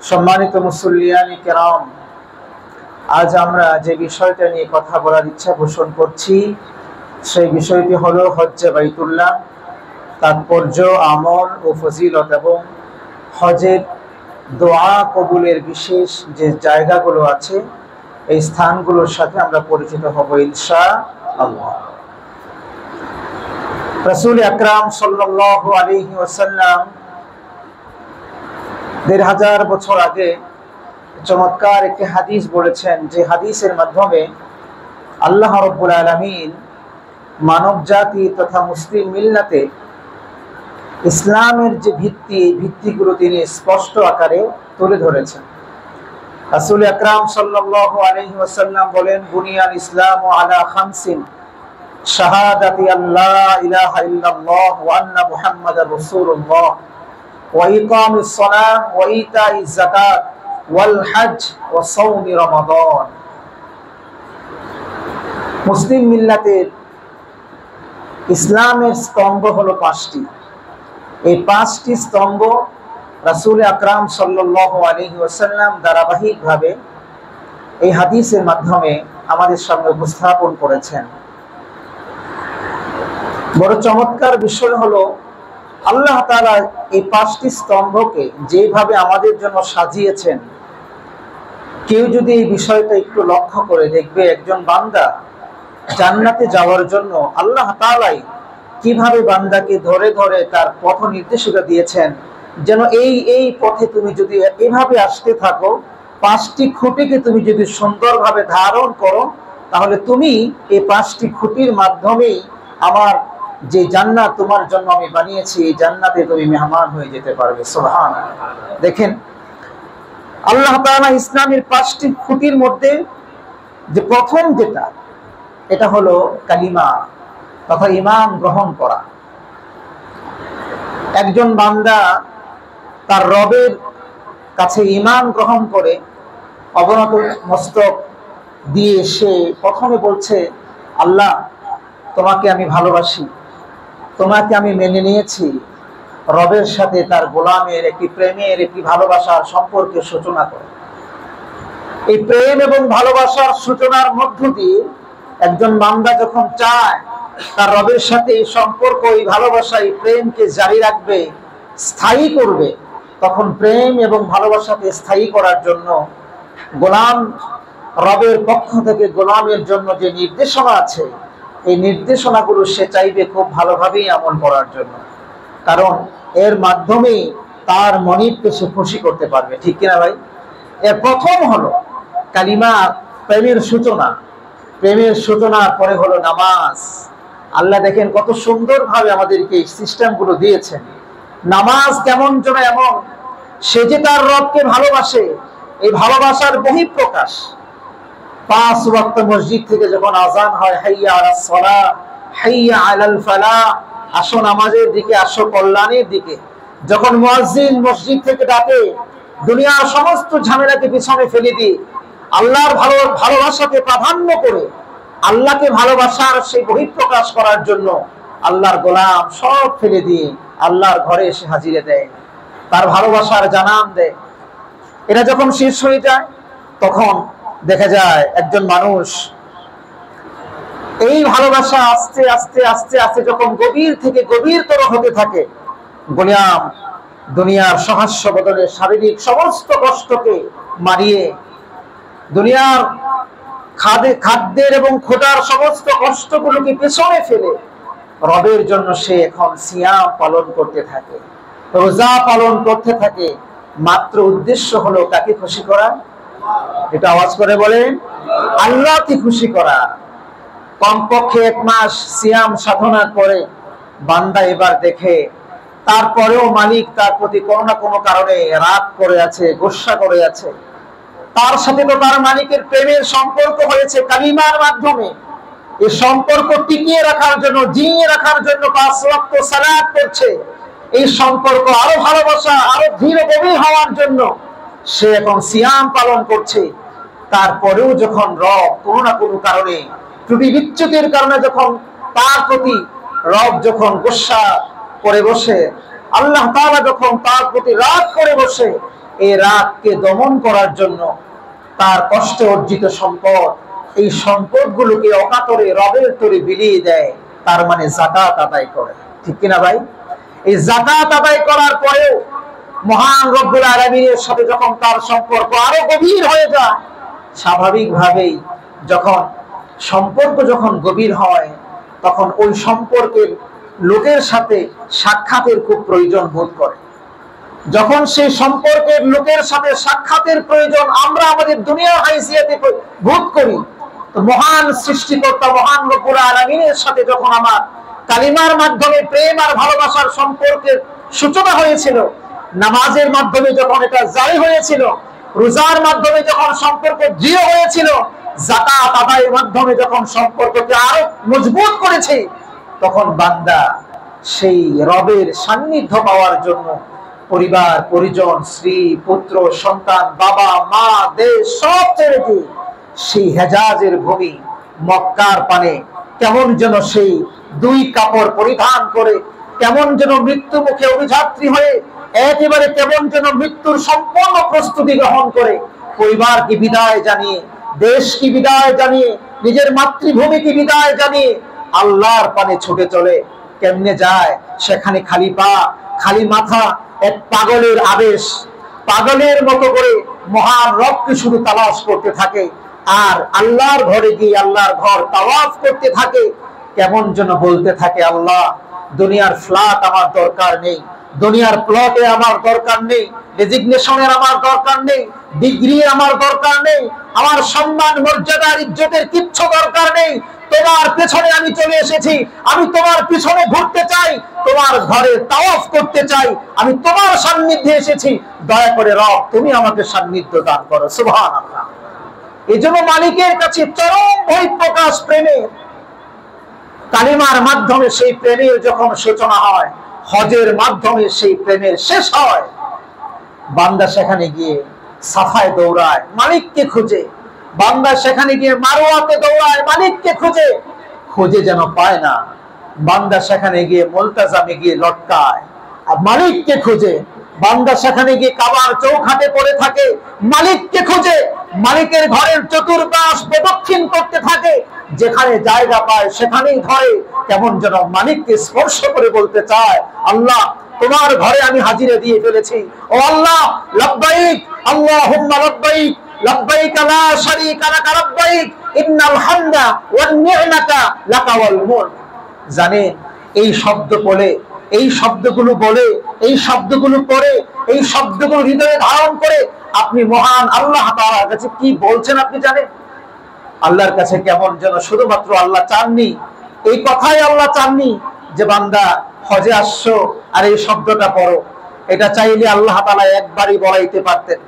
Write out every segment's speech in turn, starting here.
সম্মানিত মুসল্লিয়ানি কেরাম, আজ আমরা যে বিষয়টা নিয়ে কথা বলার ইচ্ছা পোষণ করছি সেই বিষয়টি হলো হজ্জে বাইতুল্লাহ, তাৎপর্য, আমল ও ফজিলত এবং হজের দোয়া কবুলের বিশেষ যে জায়গাগুলো আছে এই স্থানগুলোর সাথে আমরা পরিচিত হব ইনশাআল্লাহ। রাসূল আকরাম সাল্লাল্লাহু আলাইহি ওয়াসাল্লাম ১৫০০ বছর আগে চমৎকার একটি হাদিস বলেছেন, যে হাদিসের মাধ্যমে আল্লাহ রাব্বুল আলামিন মানব জাতি তথা মুসলিম মিল্লাতে ইসলামের যে ভিত্তি, এই ভিত্তিগুলো তিনি স্পষ্ট আকারে তুলে ধরেছেন। রাসূল আকরাম সাল্লাল্লাহু আলাইহি ওয়াসাল্লাম বলেন, বুনিয়াল ইসলামু আলা খামসিন, শাহাদাতি আল্লা ইলাহা ইল্লাল্লাহ ওয়া আন্না মুহাম্মাদার রাসূলুল্লাহ ওয়া ইকামিস সালাহ ওয়া ইতাইজ যাকাত ওয়াল হজ ওয়া সাওমি রমাদান। মুসলিম মিল্লাতের ইসলামের স্তম্ভ হলো ৫টি। এই ৫টি স্তম্ভ রাসূল আকরাম সাল্লাল্লাহু আলাইহি ওয়াসাল্লাম ধারাবাহিকভাবে এই হাদিসের মাধ্যমে আমাদের সামনে উপস্থাপন করেছেন। বড় চমৎকার বিষয় হলো আল্লাহ তাআলা এই ৫টি স্তম্ভকে যেভাবে আমাদের জন্য সাজিয়েছেন, কেউ যদি এই বিষয়টা একটু লক্ষ্য করে দেখবে, একজন বান্দা জান্নাতে যাওয়ার জন্য আল্লাহ তাআলাই কিভাবে বান্দাকে ধরে ধরে তার পথ নির্দেশিকা দিয়েছেন, যেন এই পথে তুমি যদি এভাবে আসতে থাকো, ৫টি খুঁটিকে তুমি যদি সুন্দরভাবে ধারণ করো, তাহলে তুমি এই ৫টি খুঁটির মাধ্যমেই আমার যে জান্নাত তোমার জন্য আমি বানিয়েছি, এই জান্নাতে তুমি মেহমান হয়ে যেতে পারবে। সুবহানাল্লাহ। দেখেন, আল্লাহ তাআলা ইসলামের ৫টি খুঁটির মধ্যে যে প্রথম যেটা, এটা হলো কালিমা তথা ঈমান গ্রহণ করা। একজন বান্দা তার রবের কাছে ঈমান গ্রহণ করে অবনত মস্তক দিয়ে সে প্রথমে বলছে, আল্লাহ তোমাকে আমি ভালোবাসি, তোমাকে আমি মেনে নিয়েছি। রবের সাথে তার গোলামের একটি প্রেমের, একটি ভালোবাসার সম্পর্কের সূচনা করে। এই প্রেম এবং ভালোবাসার সূচনার মধ্য দিয়ে একজন বান্দা যখন চায় তার রবের সাথে এই সম্পর্ক, এই ভালোবাসা, এই প্রেমকে জারি রাখবে, স্থায়ী করবে, তখন প্রেম এবং ভালোবাসাকে স্থায়ী করার জন্য গোলাম রবের পক্ষ থেকে গোলামের জন্য যে নির্দেশনা আছে, এই নির্দেশনাগুলো সে চাইবে খুব ভালোভাবেই আমল করার জন্য, কারণ এর মাধ্যমেই তার মনিবকে সে খুশি করতে পারবে। ঠিক কিনা ভাই? এর প্রথম হলো কালিমা, প্রেমের সূচনা। প্রেমের সূচনার পরে হলো নামাজ। আল্লাহ দেখেন কত সুন্দরভাবে আমাদেরকে এই সিস্টেমগুলো দিয়েছেন। নামাজ কেমন যেন এমন, সে যে তার রবকে ভালোবাসে, এই ভালোবাসার বহিঃপ্রকাশ। ৫ ওয়াক্ত মসজিদ থেকে যখন আযান হয়, হাইয়া আলাস সালাহ, হাইয়া আলাল ফালাহ, আসো নামাজের দিকে, আসো কল্যাণের দিকে। যখন মুয়াজ্জিন মসজিদ থেকে ডাকে, দুনিয়ার সমস্ত ঝামেলাকে পিছনে ফেলে দিয়ে আল্লাহর ভালোবাসাকে প্রাধান্য করে আল্লাহকে ভালোবাসার সেই বহিঃপ্রকাশ করার জন্য আল্লাহর গোলাম সব ফেলে দিয়ে আল্লাহর ঘরে এসে হাজিরে দেয়, তার ভালোবাসার জানান দেয়। এটা যখন শেষ হয়ে যায়, তখন দেখা যায় একজন মানুষ এই ভালোবাসা আস্তে আস্তে আস্তে আস্তে যখন গভীর থেকে গভীরতর হতে থাকে, গোলাম দুনিয়ার সহাস্য বদলে শারীরিক সমস্ত কষ্টকে মারিয়ে, দুনিয়ার খাদ্যের এবং খোদার সমস্ত কষ্টগুলোকে পেছনে ফেলে রবের জন্য সে এখন সিয়াম পালন করতে থাকে, রোজা পালন করতে থাকে। মাত্র উদ্দেশ্য হলো কাকে খুশি করা? এটা আওয়াজ করে বলেন, আল্লাহকে খুশি করা। কমপক্ষে ১ মাস সিয়াম সাধনার পরে বান্দা এবার দেখে তারপরেও মালিক তার প্রতি কোনো না কোনো কারণে রাগ করে আছে, গোসা করে আছে। তার সাথে তো তার মালিকের প্রেমের সম্পর্ক হয়েছে কালিমার মাধ্যমে। এই সম্পর্ক টিকিয়ে রাখার জন্য, জিইয়ে রাখার জন্য ৫ ওয়াক্ত সালাত করছে। এই সম্পর্ক আরো ভালোবাসা, আরো দৃঢ় গভীর হওয়ার জন্য সে এখন সিয়াম পালন করছে। তারপরেও যখন রব কোনো না কোনো কারণে, ত্রুটি বিচ্যুতির কারণে যখন তার প্রতি রব যখন গোসা করে বসে, আল্লাহ তাআলা যখন তার প্রতি রাগ করে বসে, এই রাগকে দমন করার জন্য তার কষ্টে অর্জিত সম্পদ, এই সম্পদগুলোকে অকাতরে রবের তরে বিলিয়ে দেয়, তার মানে যাকাত আদায় করে। ঠিক কিনা ভাই? এই যাকাত আদায় করার পরেও মহান রব্বুল আলামিনের সাথে যখন তার সম্পর্ক আরো গভীর হয়ে যায়, স্বাভাবিকভাবেই যখন সম্পর্ক যখন গভীর হয়, তখন ওই সম্পর্কের লোকের সাথে সাক্ষাতের খুব প্রয়োজন বোধ করে। যখন সেই সম্পর্কের লোকের সাথে সাক্ষাতের প্রয়োজন আমরা আমাদের দুনিয়ার হাইসিয়াতে বোধ করি, তো মহান সৃষ্টিকর্তা মহান রব্বুল আলামিনের সাথে যখন আমার কালিমার মাধ্যমে প্রেম আর ভালোবাসার সম্পর্কের সূচনা হয়েছিল, নামাজের মাধ্যমে যখন এটা জারি হয়েছিল, রোজার মাধ্যমে যখন সম্পর্ক দৃঢ় হয়েছিল, যাকাত আদায়ের মাধ্যমে যখন সম্পর্ককে আরো মজবুত করেছে, তখন বান্দা সেই রবের সান্নিধ্য পাওয়ার জন্য পরিবার পরিজন, স্ত্রী পুত্র সন্তান, বাবা মা, দেশ সব ছেড়ে দিয়ে সেই হেজাজের ভূমি মক্কার পানে কেমন যেন সেই দুই কাপড় পরিধান করে, কেমন যেন মৃত্যু মুখে অভিযাত্রী হয়ে, একেবারে কেমন যেন মৃত্যুর সম্পূর্ণ প্রস্তুতি গ্রহণ করে, পরিবারকে বিদায় জানিয়ে, দেশকে বিদায় জানিয়ে, নিজের মাতৃভূমিকে বিদায় জানিয়ে আল্লাহর পানে ছুটে চলে। কেমনে যায়? সেখানে খালি পা, খালি মাথা, এক পাগলের আবেশ, পাগলের মতো করে মহান রবকে শুধু তালাশ করতে থাকে, আর আল্লাহর ঘরে গিয়ে আল্লাহর ঘর তাওয়াফ করতে থাকে। কেমন যেন বলতে থাকে, আল্লাহ, দুনিয়ার ফ্ল্যাট আমার দরকার নেই, দুনিয়ার প্লটে আমার দরকার নেই, রেজিগনেশনের আমার দরকার নেই, ডিগ্রি আমার দরকার নেই, আমার সম্মান মর্যাদার ইজ্জতের কিচ্ছু দরকার নেই। তোমার পেছনে আমি চলে এসেছি, আমি তোমার পিছনে ঘুরতে চাই, তোমার ঘরে তাওয়াফ করতে চাই, আমি তোমার সান্নিধ্যে এসেছি, দয়া করে রব তুমি আমাকে সান্নিধ্য দান করো। সুবহানাল্লাহ। এই জন্য মালিকের কাছে চরম বহিঃপ্রকাশ প্রেমের, কালিমার মাধ্যমে সেই প্রেমের যখন সূচনা হয়, হজের মাধ্যমে সেই প্রেমের শেষ হয়। বান্দা সেখানে গিয়ে সাফায় দৌড়ায়, মালিককে খুঁজে। বান্দা সেখানে গিয়ে মারওয়াতে দৌড়ায়, মালিককে খুঁজে, খুঁজে যেন পায় না। বান্দা সেখানে গিয়ে মুলতাজামে গিয়ে লটকায়, আর মালিককে খুঁজে। বান্দা সেখানে গিয়ে কাবার চৌখাটে পড়ে থাকে, মালিককে খুঁজে। মালিকের ঘরের চতুর্পাশ প্রদক্ষিণ করতে থাকে, যেখানে জায়গা পায় সেখানেই ধরে, কেমন যেন মালিককে স্পর্শ করে বলতে চায়, আল্লাহ তোমার ঘরে আমি হাজিরা দিয়ে ফেলেছি। ও আল্লাহ, লাব্বাইক আল্লাহুম্মা লাব্বাইক, লাব্বাইক লা শারীকা লাকা লাব্বাইক, ইন্নাল হামদা ওয়ান নি'মাতা লাকা ওয়াল মুলক। জানেন, এই শব্দ বলে, এই শব্দগুলো বলে, এই শব্দগুলো পড়ে, এই শব্দগুলো হৃদয়ে ধারণ করে আপনি মহান আল্লাহ তাআলার কাছে কি বলছেন আপনি জানেন? আল্লাহর কাছে কেমন যেন শুধুমাত্র আল্লাহ চাননি, এই কথাই আল্লাহ চাননি যে বান্দা হজে আসছো আর এই শব্দটা পড়ো। এটা চাইলে আল্লাহ তাআলা একবারই বলাইতে পারতেন।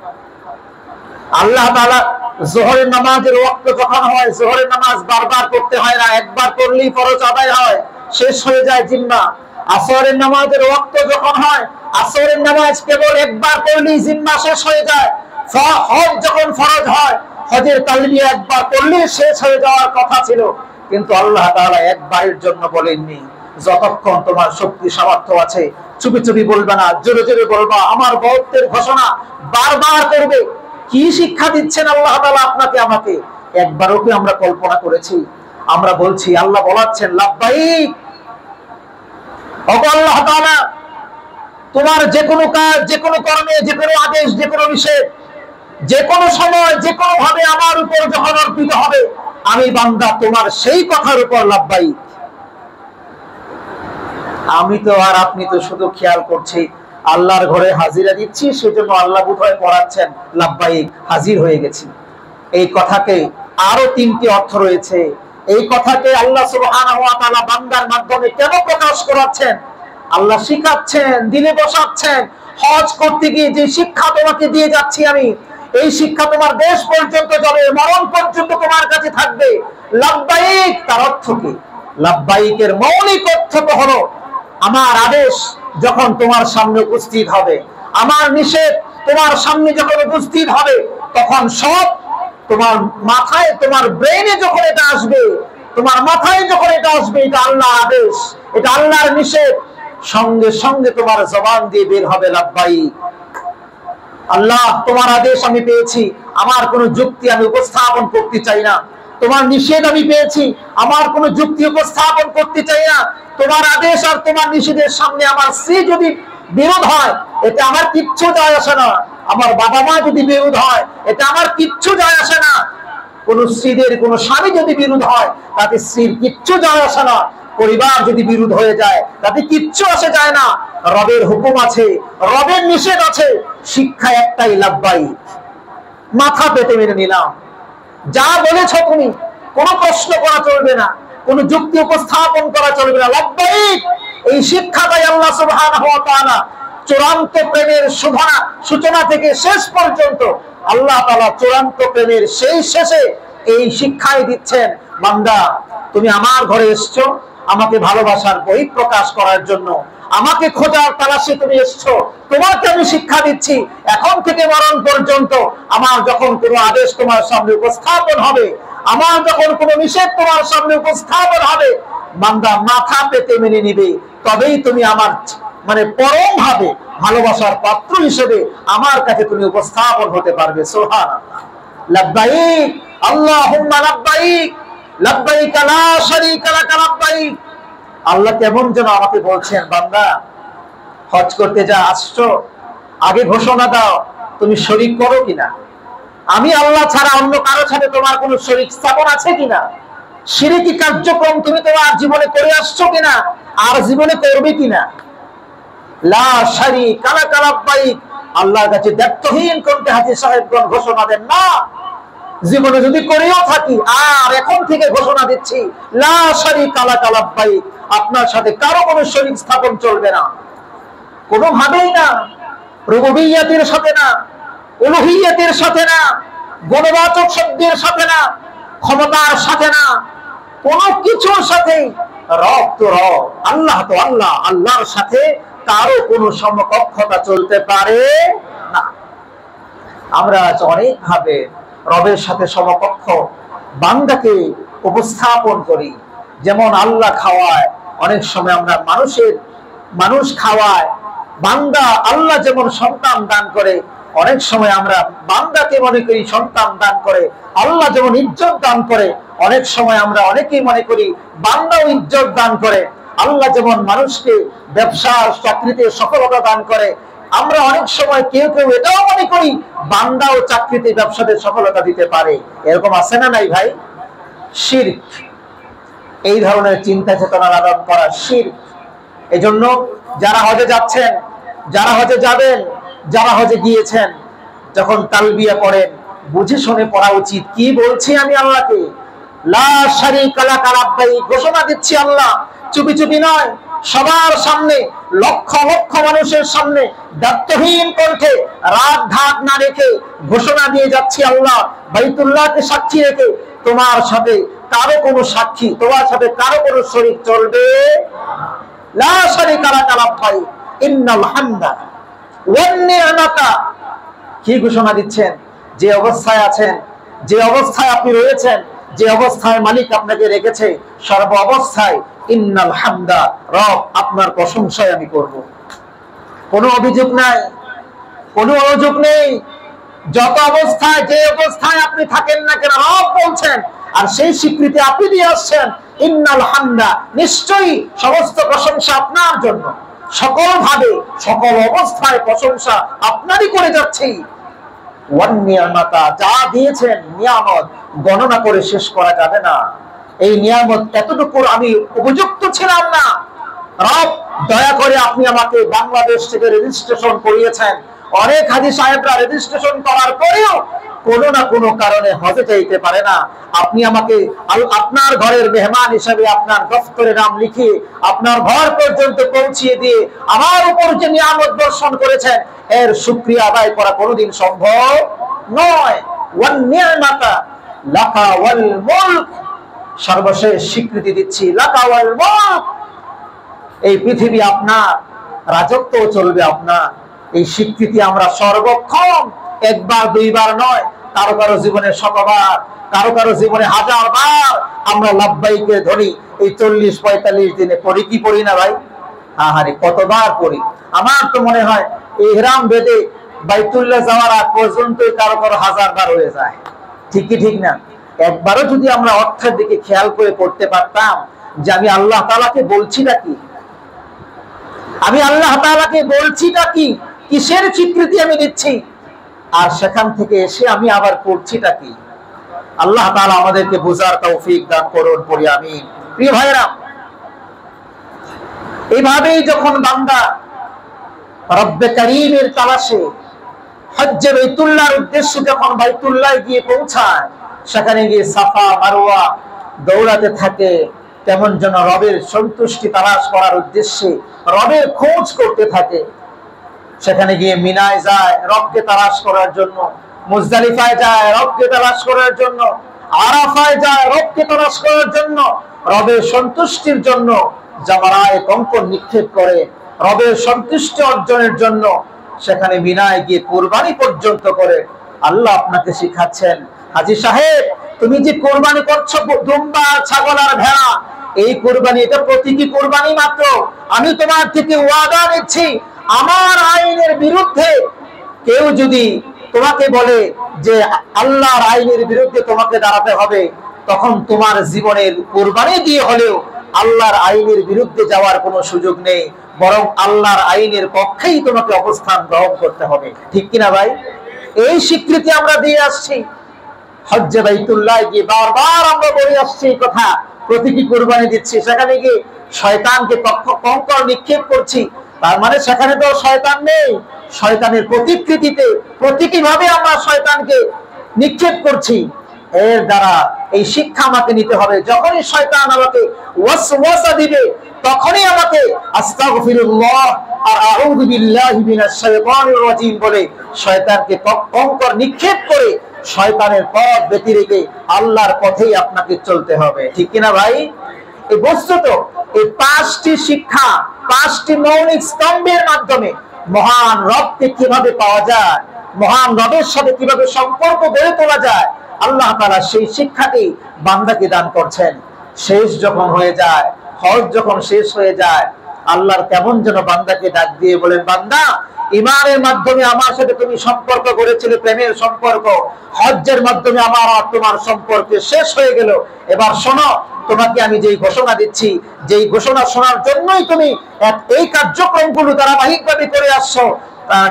আল্লাহ তাআলা যোহরের নামাজের ওয়াক্ত যখন হয়, যোহরের নামাজ বারবার করতে হয় না, একবার পড়লেই ফরজ আদায় হয়, শেষ হয়ে যায় জিম্মা। আসরের নামাজের ওয়াক্ত যখন হয়, আসরের নামাজ কেবল একবার পড়লেই জিম্মা শেষ হয়ে যায়। হজ যখন ফরজ হয়, হজের তালবিয়া একবার পড়লেই শেষ হয়ে যাওয়ার কথা ছিল, কিন্তু আল্লাহ তাআলা একবারের জন্য বলেননি। যতক্ষণ তোমার শক্তি সামর্থ্য আছে, চুপি চুপি বলবে না, জোরে জোরে বলবা, আমার বহত্বের ঘোষণা বারবার করবে। কি শিক্ষা দিচ্ছেন আল্লাহ তাআলা আপনাকে আমাকে? একবারও কি আমরা কল্পনা করেছি? আমরা বলছি, আল্লাহ বলাচ্ছেন লাব্বাইক। আল্লাহ তাআলা তোমার যে কোনো কাজ, যে কোনো কর্মে, যে কোনো আদেশ, যে কোনো নিষেধ, যে কোনো সময়, যে কোনো ভাবে আমার উপর যখন অর্পিত হবে, আমি বান্দা তোমার সেই কথার উপর লাব্বাইক। আমি তো আর আপনি তো শুধু খেয়াল করছি আল্লাহর ঘরে হাজিরা দিচ্ছি, সেজন্য আল্লাহ বোধহয় পড়াচ্ছেন লাব্বাইক, হাজির হয়ে গেছি। এই কথাকে আরো তিনটি অর্থ রয়েছে। এই কথাকে আল্লাহ সুবহানাহু ওয়া তাআলা বান্দার মাধ্যমে কেন প্রকাশ করাচ্ছেন? আল্লাহ শিখাচ্ছেন, দিলে বসাচ্ছেন। হজ করতে গিয়ে যে শিক্ষা তোমাকে দিয়ে যাচ্ছি আমি, এই শিক্ষা তোমার দেশ পর্যন্ত যাবে, মরণ পর্যন্ত তোমার কাছে থাকবে। লাব্বাইক তার অর্থ কি? লাব্বাইকের মৌলিক অর্থ তো হলো, আমার আদেশ যখন তোমার সামনে উপস্থিত হবে, আমার নিষেধ তোমার সামনে যখন উপস্থিত হবে, তখন সব তোমার মাথায়, তোমার ব্রেইনে যখন এটা আসবে, তোমার মাথায় যখন এটা আসবে, এটা আল্লাহর আদেশ, এটা আল্লাহর নিষেধ, সঙ্গে সঙ্গে তোমার জবান দিয়ে বের হবে লাব্বাইক। আল্লাহ তোমার আদেশ আমি পেয়েছি, আমার কোনো যুক্তি আমি উপস্থাপন করতে চাই না। তোমার নিষেধ আমি পেয়েছি, আমার কোনো যুক্তি উপস্থাপন করতে চাই না। তোমার আদেশ আর তোমার নিষেধের সামনে আমার স্ত্রী যদি বিরোধ হয়, এতে আমার কিচ্ছু যায় আসে না। আমার বাবা মা যদি বিরোধ হয়, এতে আমার কিচ্ছু যায় আসে না। কোন স্ত্রীদের কোন স্বামী যদি বিরোধ হয়, তাতে স্ত্রীর কিচ্ছু যায় আসে না। পরিবার যদি বিরোধ হয়ে যায়, তাতে কিচ্ছু আসে যায় না। রবের হুকুম আছে, রবের নিষেধ আছে, শিক্ষা একটাই, লাব্বাইক। মাথা পেতে মেনে নিলাম, যা বলেছ তুমি, কোনো প্রশ্ন করা চলবে না, কোনো যুক্তি উপস্থাপন করা চলবে না, লাব্বাইক। এই শিক্ষাটাই আল্লাহ সুবহানাহু ওয়া তাআলা চূড়ান্ত প্রেমের সূচনা থেকে শেষ পর্যন্ত আল্লাহ তাআলা চূড়ান্ত প্রেমের সেই শেষে এই শিক্ষাই দিচ্ছেন, বান্দা তুমি আমার ঘরে এসছো আমাকে ভালোবাসার বহিঃপ্রকাশ করার জন্য, আমাকে খোঁজার তালাশে তুমি এসছো, তোমাকে আমি শিক্ষা দিচ্ছি এখন থেকে মরণ পর্যন্ত। আমার যখন কোনো আদেশ তোমার সামনে উপস্থাপন হবে, আমার যখন কোনো নিষেধ তোমার সামনে উপস্থাপন হবে, বান্দা মাথা পেতে মেনে নিবে, তবেই তুমি আমার মানে পরম ভাবে ভালোবাসার পাত্র হিসেবে আমার কাছে তুমি উপস্থাপন হতে পারবে। সুবহানাল্লাহ। লাব্বাইক আল্লাহুম্মা লাব্বাইক, লাব্বাইক লা শারীকা লাক লাব্বাইক। আল্লাহ কেমন যেন আমাকে বলছেন, বান্দা হজ করতে যা আসছো, আগে ঘোষণা দাও তুমি শরীক করো কিনা। আমি আল্লাহ ছাড়া অন্য কারো সাথে তোমার কোনো শরীক স্থাপন আছে কিনা, শিরকি কার্যক্রম তুমি তোমার জীবনে করে আসছো কিনা, আর জীবনে করবে কিনা। লা শারীকা লাক লাব্বাইক, আল্লাহর কাছে দায়িত্বহীন কণ্ঠে হাজী সাহেবগণ ঘোষণা দেন না, জীবনে যদি করেও থাকি আর এখন থেকে ঘোষণা দিচ্ছি, লা শারীকা লাক লাব্বাইক, আপনার সাথে কারো কোনো শরীক স্থাপন চলবে না, কোনোভাবেই না। রুবুবিয়্যাতের সাথে না, উলুহিয়্যাতের সাথে না, গুণবাচক শব্দের সাথে না, ক্ষমতার সাথে না, কোনো কিছুর সাথে। রব তো রব, আল্লাহ তো আল্লাহ, আল্লাহর সাথে কারো কোনো সমকক্ষতা চলতে পারে না। আমরা আজ অনেক ভাবে রবের সাথে সমকক্ষ বান্দাকে উপস্থাপন করি। যেমন আল্লাহ খাওয়ায়, অনেক সময় আমরা মানুষ খাওয়ায়, বান্দা আল্লাহ যেমন সন্তান দান করে, অনেক সময় আমরা বান্দাকে মনে করি সন্তান দান করে। আল্লাহ যেমন ইজ্জত দান করে, অনেক সময় আমরা অনেকেই মনে করি বান্দাও ইজ্জত দান করে। আল্লাহ যেমন মানুষকে ব্যবসার চাকরিতে সফলতা দান করে, আমরা অনেক সময় কেউ কেউ এটাও মনে করি বান্দাও চাকরিতে ব্যবসাতে সফলতা দিতে পারে। এরকম আছে না নাই ভাই? শিরক, এই ধরনের চিন্তা চেতনা লালন করা শিরক। এজন্য যারা হজে যাচ্ছেন, যারা হজে যাবেন, যারা হজে গিয়েছেন, যখন তালবিয়া পড়েন বুঝে শুনে পড়া উচিত। কি বলছি আমি আল্লাহকে? লা শারীকা লাক লাব্বাইক ঘোষণা দিচ্ছি আল্লাহ, চুপি চুপি নয়, সবার সামনে, লক্ষ লক্ষ মানুষের সামনে দায়িত্বহীন কণ্ঠে রাগ ঢাক না রেখে ঘোষণা দিয়ে যাচ্ছি আল্লাহ, বাইতুল্লাহকে সাক্ষী রেখে তোমার সাথে কারো কোনো সাক্ষী, তোমার সাথে কারো কোনো শরীক চলবে। লা শারীকা লাক লাব্বাইক ইন্নাল হামদা ওয়ান নি'মাতা। কি ঘোষণা দিচ্ছেন? যে অবস্থায় আছেন, যে অবস্থায় আপনি রয়েছেন, যে অবস্থায় মালিক আপনাকে রেখেছে, সর্ব অবস্থায় ইন্নাল হামদা, রব আপনার প্রশংসাই আমি করব। কোনো অভিযোগ নাই, কোনো অভিযোগ নেই। যত অবস্থায়, যে অবস্থায় আপনি থাকেন না কেন, রব বলছেন, আর সেই স্বীকৃতি আপনি দিয়ে আসছেন, ইন্নাল হামদা, নিশ্চয়ই সমস্ত প্রশংসা আপনার জন্য। সকল ভাবে, সকল অবস্থায় প্রশংসা আপনারই করে যাচ্ছি। ওয়ান নিয়ামাতা, যা দিয়েছেন নিয়ামত গণনা করে শেষ করা যাবে না। এই নিয়ামত এতটুকু আমি উপযুক্ত ছিলাম না। রব দয়া করে আপনি আমাকে বাংলাদেশ থেকে রেজিস্ট্রেশন করিয়েছেন। অনেক হাজী সাহেবরা রেজিস্ট্রেশন করার পরেও কোনো না কোনো কারণে হজে যাইতে পারে না। আপনি আমাকে আপনার ঘরের মেহমান হিসেবে আপনার দফতরে নাম লিখিয়ে আপনার ঘর পর্যন্ত পৌঁছিয়ে দিয়ে আমার উপর যে নিয়ামত বর্ষণ করেছেন, এর শুকরিয়া আদায় করা কোনোদিন সম্ভব নয়। ওয়ান নি'মাতা লাকা ওয়াল মুলক, সর্বশেষ স্বীকৃতি দিচ্ছি, লাকা ওয়াল মুলক, এই পৃথিবী আপনার, রাজত্ব চলবে আপনার। এই স্বীকৃতি আমরা সর্বক্ষণ, একবার দুইবার নয়, কারো কারো জীবনে শতবার, কারো কারো জীবনে হাজার বার আমরা লাব্বাইকের ধ্বনি এই 40-45 দিনে পড়ি কি পড়ি না ভাই? আহারে কতবার পড়ি। আমার তো মনে হয় ইহরাম বেঁধে বাইতুল্লাহ যাওয়ার আগ পর্যন্ত কারো কারো 1000 বার হয়ে যায়। ঠিক কি ঠিক না? একবারও যদি আমরা অর্থের দিকে খেয়াল করে পড়তে পারতাম যে আমি আল্লাহ তাআলাকে বলছিটা কি, আমি আল্লাহ তাআলাকে বলছিটা কি, কিসের স্বীকৃতি আমি দিচ্ছি, আর সেখান থেকে এসে আমি আবার পড়ছিটা কি। আল্লাহ তাআলা আমাদেরকে বুঝার তৌফিক দান করুন, পড়ি আমিন। প্রিয় ভাইরা, এইভাবেই যখন বান্দা রব্বে কারীমের তালাশে হজ্জে বাইতুল্লাহর উদ্দেশ্যে যখন বাইতুল্লাহ গিয়ে পৌঁছায়, সেখানে গিয়ে সাফা মারওয়া দৌড়াতে থাকে, তেমন যেন রবের সন্তুষ্টি তালাশ করার উদ্দেশ্যে রবের খোঁজ করতে থাকে। সেখানে গিয়ে মিনায় যায় রবকে তালাশ করার জন্য, মুজদালিফায় যায় রবকে তালাশ করার জন্য, আরাফায় যায় রবকে তালাশ করার জন্য, রবের সন্তুষ্টির জন্য জামারায়ে কঙ্কর নিক্ষেপ করে রবের সন্তুষ্টি অর্জনের জন্য সেখানে মিনায় গিয়ে কুরবানি পর্যন্ত করে। আল্লাহ আপনাকে শিখাচ্ছেন, হাজী সাহেব তুমি যে কুরবানি করছো দুম্বা, ছাগল আর ভেড়া, এই কুরবানি এটা প্রতীকী কুরবানি মাত্র। আমি তোমার থেকে ওয়াদা নিচ্ছি, আমার আইনের বিরুদ্ধে কেউ যদি তোমাকে বলে যে আল্লাহর আইনের বিরুদ্ধে তোমাকে দাঁড়াতে হবে, তখন তোমার জীবনের কুরবানি দিয়ে হলেও আল্লাহর আইনের বিরুদ্ধে যাওয়ার কোনো সুযোগ নেই, বরং আল্লাহর আইনের পক্ষেই তোমাকে অবস্থান গ্রহণ করতে হবে। ঠিক কিনা ভাই? এই স্বীকৃতি আমরা দিয়ে আসছি। হজ্জে বাইতুল্লাহ গিয়ে বারবার আমরা বলে আসছি এই কথা, প্রতীকী কুরবানি দিচ্ছি, সেখানে গিয়ে শয়তানকে কঙ্কর নিক্ষেপ করছি, তার মানে সেখানে তো শয়তান নেই, শয়তানের প্রতিকৃতিতে প্রতীকীভাবে আমরা শয়তানকে নিক্ষেপ করছি। এর দ্বারা এই শিক্ষা আমাকে নিতে হবে, যখনই শয়তান আমাকে ওয়াসওয়াসা দিবে তখনই আমাকে আস্তাগফিরুল্লাহ আর আউযু বিল্লাহি মিনাশ শাইতানির রাজিম বলে শয়তানকে কঙ্কর নিক্ষেপ করে শয়তানের পথ ব্যতি রেখে আল্লাহর পথেই আপনাকে চলতে হবে। ঠিক কিনা ভাই? এই বস্তুত এই 5টি শিক্ষা, 5টি মৌলিক স্তম্ভের মাধ্যমে মহান রবকে কিভাবে পাওয়া যায়, মহান রবের সাথে কিভাবে সম্পর্ক গড়ে তোলা যায়, আল্লাহ তাআলা সেই শিক্ষাটি বান্দাকে দান করছেন। শেষ যখন হয়ে যায়, হজ যখন শেষ হয়ে যায়, আল্লাহর কেমন যেন বান্দাকে ডাক দিয়ে বলেন, বান্দা ঈমানের মাধ্যমে আমার সাথে তুমি সম্পর্ক গড়েছিলে, প্রেমের সম্পর্ক, হজ্জের মাধ্যমে আমার আর তোমার সম্পর্ক শেষ হয়ে গেল। এবার শোনো, তোমাকে আমি যেই ঘোষণা দিচ্ছি, যেই ঘোষণা শোনার জন্যই তুমি এই কার্যক্রমগুলো ধারাবাহিকভাবে করে আসছো,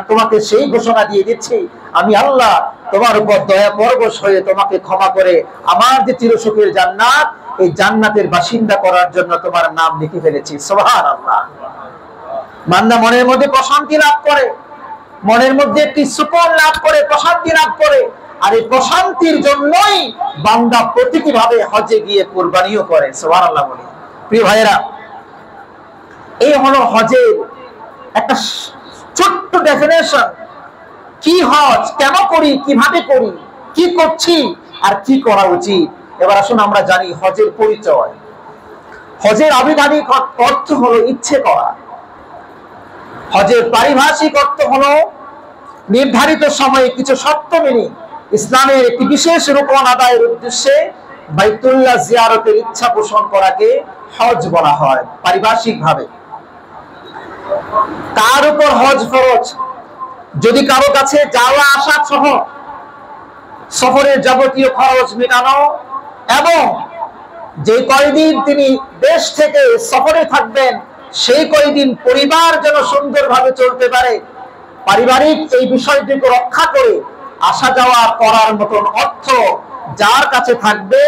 তোমাকে সেই ঘোষণা দিয়ে দিচ্ছি, আমি আল্লাহ তোমার উপর দয়া পরবশ হয়ে তোমাকে ক্ষমা করে আমার যে চিরসুখের জান্নাত, এই জান্নাতের বাসিন্দা করার জন্য তোমার নাম লিখে ফেলেছি। সুবহানাল্লাহ। বান্দা মনের মধ্যে প্রশান্তি লাভ করে, মনের মধ্যে একটি সুকুন লাভ করে, প্রশান্তি লাভ করে, আর এই প্রশান্তির জন্যই বান্দা প্রতীকীভাবে হজে গিয়ে কুরবানিও করে। সুবহানাল্লাহ বলি। প্রিয় ভাইয়েরা, এই হলো হজের একটা ছোট্ট ডেফিনেশন। কি হজ, কেন করি, কিভাবে করি, কি করছি আর কি করা উচিত। এবার আসুন আমরা জানি হজের পরিচয়। হজের আবিধানিক অর্থ হলো ইচ্ছে করা। হজের পারিভাষিক অর্থ হলো নির্ধারিত সময়ে কিছু শর্ত মেনে ইসলামের একটি বিশেষ রুকন আদায়ের উদ্দেশ্যে বাইতুল্লাহ জিয়ারতের ইচ্ছা পোষণ করাকে হজ বলা হয় পারিভাষিক ভাবে। কার উপর হজ ফরজ? যদি কারো কাছে যাওয়া আসা সহ সফরের যাবতীয় খরচ মেটানো এবং যে কয়দিন তিনি দেশ থেকে সফরে থাকবেন সেই কয়দিন পরিবার যেন সুন্দরভাবে চলতে পারে, পারিবারিক এই বিষয়টিকে রক্ষা করে আসা যাওয়া করার মতন অর্থ যার কাছে থাকবে,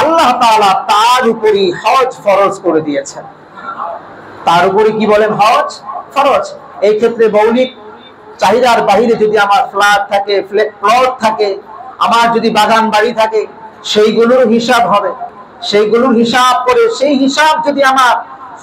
আল্লাহ তাআলা তার উপরই হজ ফরজ করে দিয়েছেন। তার উপরে কি বলেন? হজ ফরজ। এই ক্ষেত্রে মৌলিক চাহিদার বাহিরে যদি আমার ফ্ল্যাট থাকে, প্লট থাকে, আমার যদি বাগান বাড়ি থাকে, সেইগুলোর হিসাব হবে। সেইগুলোর হিসাব করে সেই হিসাব যদি আমার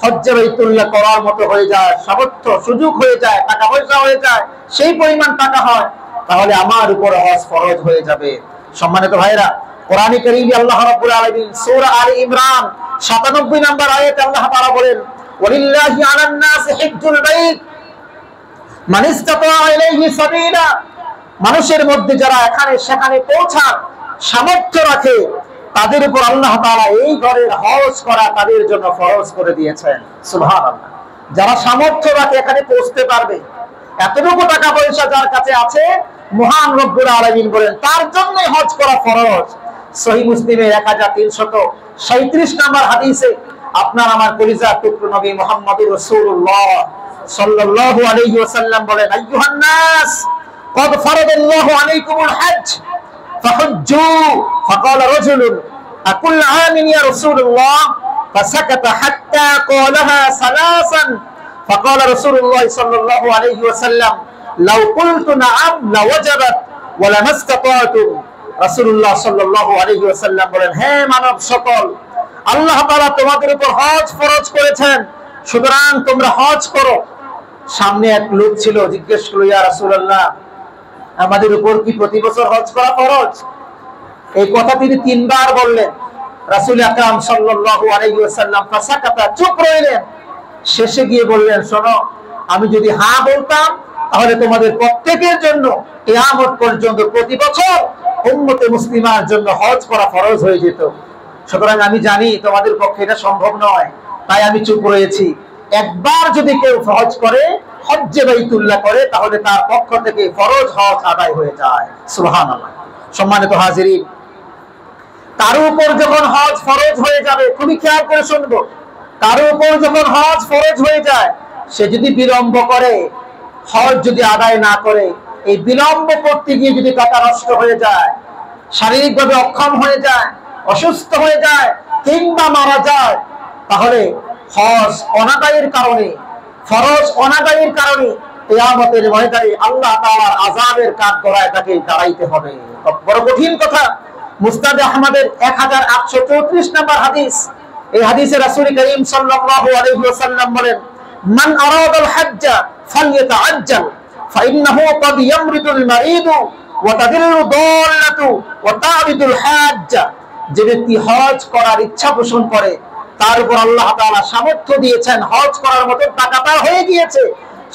হজ্জে বাইতুল্লাহ করার মতো হয়ে যায়, সামর্থ্য সুযোগ হয়ে যায়, টাকা পয়সা হয়ে যায়, সেই পরিমাণ টাকা হয়, তাহলে আমার উপর হজ ফরজ হয়ে যাবে। সম্মানিত ভাইরা, কোরআনে কারীমে আল্লাহ রাব্বুল আলামিন সূরা আলে ইমরান ৯৭ নম্বর আয়াতে আল্লাহ তাআলা বলেন, ওয়ালিল্লাহি আলান নাসি হিজ্জুল বাইত মান ইসতাতা ইলাইহি সাবিলা। মানুষের মধ্যে যারা এখানে সেখানে পৌঁছার সামর্থ্য রাখে, তাদের উপর আল্লাহ তাআলা এই ঘরের হজ করা তাদের জন্য ফরজ করে দিয়েছেন। সুবহানাল্লাহ। যারা সামর্থ্য রাখে এখানে পৌঁছতে পারবে, এতটুকু টাকা পয়সা যার কাছে আছে, মহান রব্বুল আলামিন বলেন তার জন্য হজ করা ফরজ। সহিহ মুসলিমের 1337 নম্বর হাদিসে আপনার আমার কলিজার টুকরো নবী মুহাম্মদুর রাসূলুল্লাহ সাল্লাল্লাহু আলাইহি ওয়াসাল্লাম বলেন, আইয়ুহান নাস قد فرض الله عليكم الحج فحجوا فقال رجل أكل عام يا رسول الله فسكت حتى قالها ثلاثا فقال رسول الله صلى الله عليه وسلم لو قلت نعم لوجبت ولما استطعتم রাসূলুল্লাহ সাল্লাল্লাহু আলাইহি ওয়াসাল্লাম বলেন, হে মানব সকল, আল্লাহ তাআলা তোমাদের উপর হজ ফরজ করেছেন, সুতরাং তোমরা হজ করো। সামনে এক লোক ছিল, জিজ্ঞেস করলো, ইয়া রাসূলুল্লাহ, আমাদের উপর কি প্রতি বছর হজ করা ফরজ? এই কথা তিনি 3 বার বললেন। রাসূল আকরাম সাল্লাল্লাহু আলাইহি ওয়াসাল্লাম ফাসাকাতা, চুপ রইলেন। শেষে গিয়ে বললেন, শোনো, আমি যদি হ্যাঁ বলতাম তাহলে তোমাদের প্রত্যেকের জন্য কিয়ামত পর্যন্ত প্রতি বছর উম্মতে মুসলিমার জন্য হজ করা ফরজ হয়ে যেত। সুতরাং আমি জানি তোমাদের পক্ষে এটা সম্ভব নয়, তাই আমি চুপ রয়েছি। একবার যদি কেউ হজ করে, হজ্জে বাইতুল্লাহ করে, তাহলে তার পক্ষ থেকে ফরজ হজ আদায় হয়ে যায়। সুবহানাল্লাহ। সম্মানিত হাজিরিন, তার উপর যখন হজ ফরজ হয়ে যাবে, খুবই খেয়াল করে শুনবো, তার উপর যখন হজ ফরজ হয়ে যায়, সে যদি বিলম্ব করে, হজ যদি আদায় না করে, এই বিলম্ব করতে গিয়ে যদি টাকা নষ্ট হয়ে যায়, শারীরিকভাবে অক্ষম হয়ে যায়, অসুস্থ হয়ে যায়, কিংবা মারা যায়, তাহলে হজ অনাদায়ের কারণে, ফরজ অনাদায়ের কারণে কিয়ামতের ময়দানে আল্লাহ তাআলার আযাবের কাঠগড়ায় তাকে দাঁড়াইতে হবে। বড় কঠিন কথা। মুসনাদ আহমদের 1834 নম্বর হাদিস, এই হাদিসে রাসূল করিম সাল্লাল্লাহু আলাইহি ওয়াসাল্লাম বলেন, মান আরাদাল হজ্জা ফালইয়াতাআজ্জাল ফাইন্নাহু ক্বাদ ইয়ামরিদুল মারিদু ওয়া তাদিল্লু দাল্লাতু ওয়া তা'রিদুল হাজ্জা। যে ব্যক্তি হজ করার ইচ্ছা পোষণ করে, তার উপর আল্লাহ তাআলা সামর্থ্য দিয়েছেন, হজ করার মতো টাকা তার হয়ে গিয়েছে,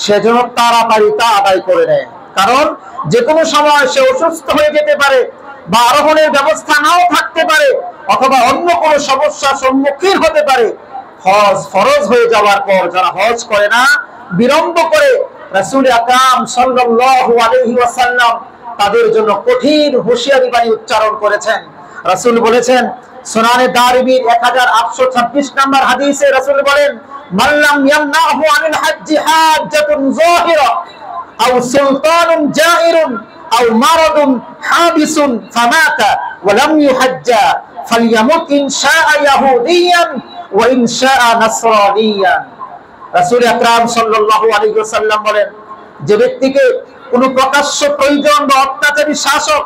সেজন্য তাড়াতাড়ি তা আদায় করে নেয়। কারণ যে কোনো সময় সে অসুস্থ হয়ে যেতে পারে, বা আরোহণের ব্যবস্থা নাও থাকতে পারে, অথবা অন্য কোনো সমস্যার সম্মুখীন হতে পারে। হজ ফরজ হয়ে যাওয়ার পর যারা হজ করে না, বিলম্ব করে, রাসূল আকরাম সাল্লাল্লাহু আলাইহি ওয়াসাল্লাম তাদের জন্য কঠিন হুঁশিয়ারি বাণী উচ্চারণ করেছেন। রাসূল বলেছেন, সুনানে দারিমির 1826 নম্বর হাদিসে রাসূল বলেন, মান লাম ইয়ামনাহু আনিল হজ্জি হাজ্জাতুন যাহিরা আও সুলতানুন জাইরুন আও মারাদুন হাবিসুন ফামাতা ওয়া লাম ইউহাজ্জা ফালইয়ামুত ইন শাআ ইয়াহুদিয়ান ওয়া ইন শাআ নাসরানিয়ান। রাসূল আকরাম সাল্লাল্লাহু আলাইহি ওয়াসাল্লাম বলেন, যে ব্যক্তিকে কোনো প্রকাশ্য প্রয়োজন বা অত্যাচারী শাসক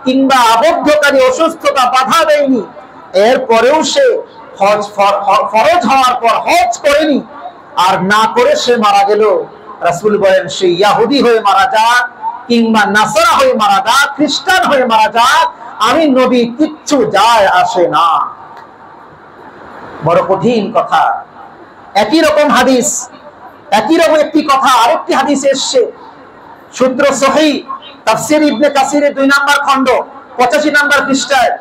কিংবা আবদ্ধকারী অসুস্থতা বাধা দেয়নি, এরপরেও সে হজ ফরজ হওয়ার পর হজ করেনি, আর না করে সে মারা গেল, রাসূল বলেন সে ইহুদি হয়ে মারা যাক, কিংবা নাসারা হয়ে মারা যাক, খ্রিস্টান হয়ে মারা যাক, আমি নবী কিচ্ছু যায় আসে না। বড় কঠিন কথা। একই রকম হাদিস, একই রকম একটি কথা আরেকটি হাদিসে এসেছে, সূত্র সহিহ, তাফসীর ইবনে কাসিরের 2 নম্বর খণ্ড 85 নম্বর পৃষ্ঠায়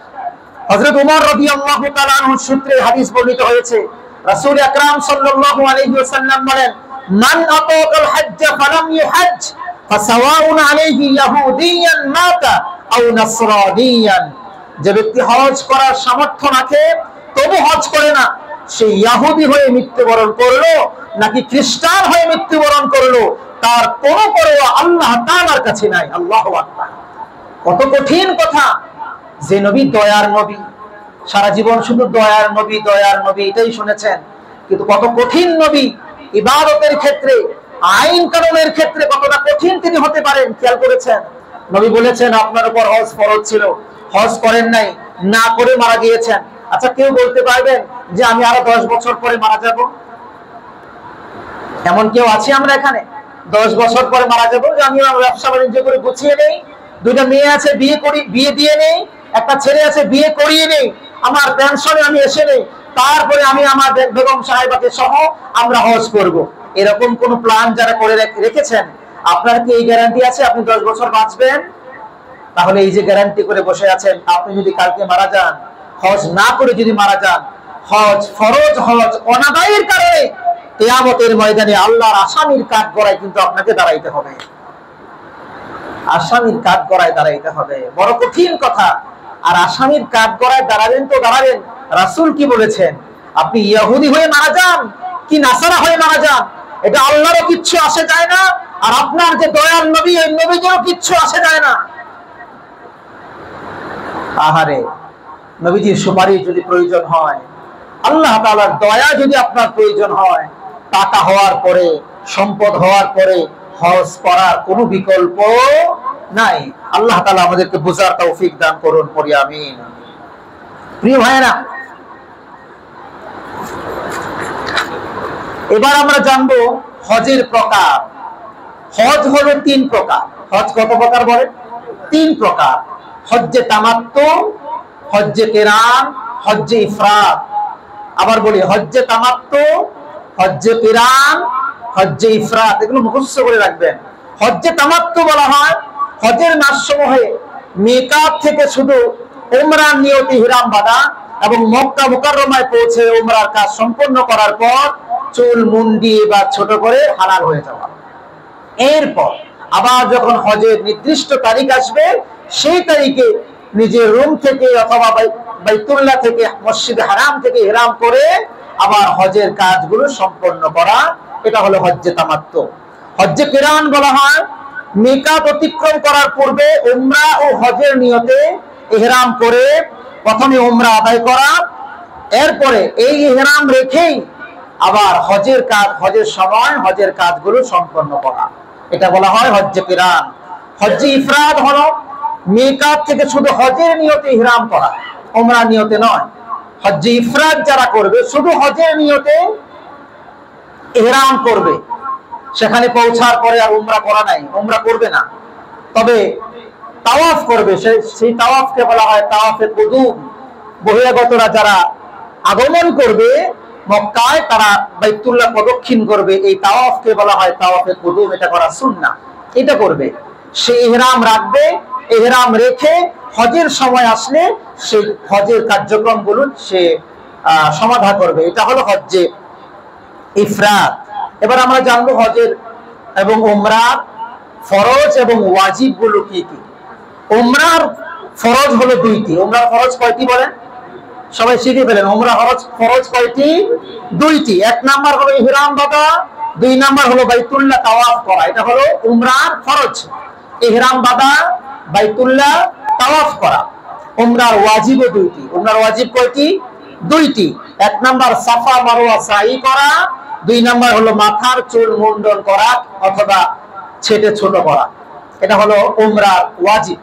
হযরত ওমর রাদিয়াল্লাহু তাআলা আনহু সূত্রে হাদিস বর্ণিত হয়েছে। রাসূল আকরাম সাল্লাল্লাহু আলাইহি ওয়াসাল্লাম বলেন, মান আতাকাল হজ্জ ফালাম ইউহজ্জ ফাসাওয়াউন আলাইহি ইয়াহুদিয়ান মাতা আও নাসরানিয়ান। যে ব্যক্তি হজ করার সামর্থ্য রাখে তবু হজ করে না, সে ইহুদি হয়ে মৃত্যুবরণ করলো নাকি খ্রিস্টান হয়ে মৃত্যুবরণ করলো, তার কোনো পরোয়া আল্লাহ তাআলার কাছে নাই। আল্লাহু আকবার। কত কঠিন কথা। যে নবী দয়ার নবী, সারা জীবন শুধু দয়ার নবী দয়ার নবী এটাই শুনেছেন, কিন্তু কত কঠিন নবী, ইবাদতের ক্ষেত্রে, আইন কানুনের ক্ষেত্রে কতটা কঠিন তিনি হতে পারেন খেয়াল করেছেন? নবী বলেছেন, আপনার উপর হজ ফরজ ছিল, হজ করেন নাই, না করে মারা গিয়েছেন। আচ্ছা, কেউ বলতে পারবেন যে আমি আরো 10 বছর পরে মারা যাব? এমন কেউ আছে আমরা এখানে? 10 বছর পরে মারা যাবো, যে আমি আমার ব্যবসা বাণিজ্য করে গুছিয়ে নেই, 2টা মেয়ে আছে বিয়ে করি, বিয়ে দিয়ে নেই, একটা ছেলে আছে বিয়ে করিয়ে নেই, আমার পেনশনে আমি এসে নেই, তারপরে আমি আমার বেগম সাহেবাকে সহ আমরা হজ করব। এরকম কোন প্ল্যান যারা করে রেখেছেন, আপনার কি এই গ্যারান্টি আছে আপনি 10 বছর বাঁচবেন? তাহলে এই যে গ্যারান্টি করে বসে আছেন, আপনি যদি কালকে মারা যান, হজ না করে যদি মারা যান, হজ ফরজ হজ অনাদায়ের কারণে কিয়ামতের ময়দানে আল্লাহর আসামির কাঠগড়ায় কিন্তু আপনাকে দাঁড়াইতে হবে, আসামির কাঠগড়ায় দাঁড়াইতে হবে। বড় কঠিন কথা। আর আসামির কাঠগড়ায় দাঁড়াবেন তো দাঁড়াবেন, রাসূল কি বলেছেন? আপনি ইহুদি হয়ে মারা যান কি নাসারা হয়ে মারা যান, এটা আল্লাহরও কিচ্ছু আসে যায় না, আর আপনার যে দয়াল নবী এই নবীরও কিচ্ছু আসে যায় না। আহারে, নবীজির সুপারিশ যদি প্রয়োজন হয়, আল্লাহ তাআলার দয়া যদি আপনার প্রয়োজন হয়, টাকা হওয়ার পরে, সম্পদ হওয়ার পরে হজ করার কোনো বিকল্প নাই। আল্লাহ তাআলা আমাদেরকে বুঝার তৌফিক দান করুন, পড়ি আমিন। প্রিয় ভাইরা, এবার আমরা জানবো হজের প্রকার। হজ হলো 3 প্রকার। হজ কত প্রকার বলেন? 3 প্রকার। হজ্জে তামাত্তু, হজ্জে কিরান, হজ্জে ইফরাদ। আবার বলি, হজ্জে তামাত্তু, হজ্জে কিরান, হজ্জে ইফরাদ। এগুলো মুখস্থ করে রাখবেন। হজ্জে তামাত্তু বলা হয় হজের মাসসমূহে মিকাত থেকে শুধু উমরার নিয়তে ইহরাম বাঁধা এবং মক্কা মুকাররমায় পৌঁছে উমরার কাজ সম্পন্ন করার পর চুল মুন্ডি বা ছোট করে হালাল হয়ে যাওয়া। এরপর আবার যখন হজের নির্দিষ্ট তারিখ আসবে, সেই তারিখে নিজের রুম থেকে অথবা বাইতুল্লাহ থেকে, মসজিদে হারাম থেকে ইহরাম করে আবার হজের কাজগুলো সম্পন্ন করা। এটা হলো হজ্জে তামাত্তু। হজ্জে কিরান বলা হয় মিকাত অতিক্রম করার পূর্বে উমরা ও হজের নিয়তে ইহরাম করে প্রথমে উমরা আদায় করা, এরপরে এই ইহরাম রেখেই আবার হজের কাজ, হজের সময় হজের কাজগুলো সম্পন্ন করা। এটা বলা হয় হজ্জে কিরান। হজ্জে ইফরাদ হলো মিকাত থেকে শুধু হজের নিয়তে ইহরাম করা, উমরা নিয়তে নয়। হজ্জে ইফরাদ যারা করবে, শুধু হজের নিয়তে ইহরাম করবে, সেখানে পৌঁছার পরে আর উমরা করা নাই, উমরা করবে না, তবে তাওয়াফ করবে। সেই তাওয়াফকে বলা হয় তাওয়াফে কুদুম। বহিরাগতরা যারা আগমন করবে মক্কায়, তারা বাইতুল্লাহ প্রদক্ষিণ করবে, এই তাওয়াফকে বলা হয় তাওয়াফে কুদুম। এটা করা সুন্নাহ, এটা করবে। সে ইহরাম রাখবে, ইহরাম রেখে হজের সময় আসলে সেই হজের কার্যক্রমগুলো সে সমাধা করবে। এটা হলো হজ্জে ইফরাদ। এবার আমরা জানবো হজের এবং উমরার ফরজ এবং ওয়াজিব গুলো কি কি। উমরার ফরজ হলো 2টি। উমরার ফরজ কয়টি বলেন? সবাই শিখে ফেলেন। উমরা ফরজ কয়টি? 2টি। 1 নাম্বার হলো ইহরাম বাঁধা, 2 নাম্বার হলো বাইতুল্লাহ তাওয়াফ করা। এটা হলো উমরার ফরজ, ইহরাম বাঁধা, বাইতুল্লাহ তাওয়াফ করা। উমরার ওয়াজিবও 2টি। উমরার ওয়াজিব কয়টি? 2টি। 1 নাম্বার সাফা মারওয়া সাই করা, 2 নাম্বার হলো মাথার চুল মুন্ডন করা অথবা ছেটে ছোট করা। এটা হলো উমরার ওয়াজিব।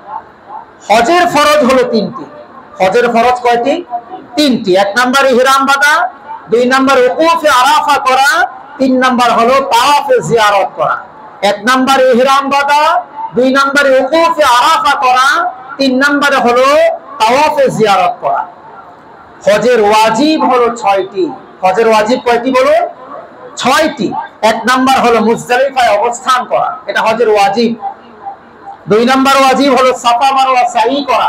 হজের ফরজ হলো 3টি। হজের ফরজ কয়টি? 3টি। 1 নাম্বার ইহরাম বাঁধা, 2 নাম্বার উকুফে আরাফা করা, 3 নাম্বার হলো তাওয়াফে জিয়ারত করা। 1 নাম্বার ইহরাম বাঁধা, 2 নাম্বারে উকুফে আরাফা করা, 3 নাম্বারে হলো তাওয়াফে জিয়ারত করা। হজের ওয়াজিব হলো 6টি। হজের ওয়াজিব কয়টি বলো? 6টি। 1 নাম্বার হলো মুজদালিফায় অবস্থান করা, এটা হজের ওয়াজিব। 2 নাম্বার ওয়াজিব হলো সাফা মারওয়া সাই করা।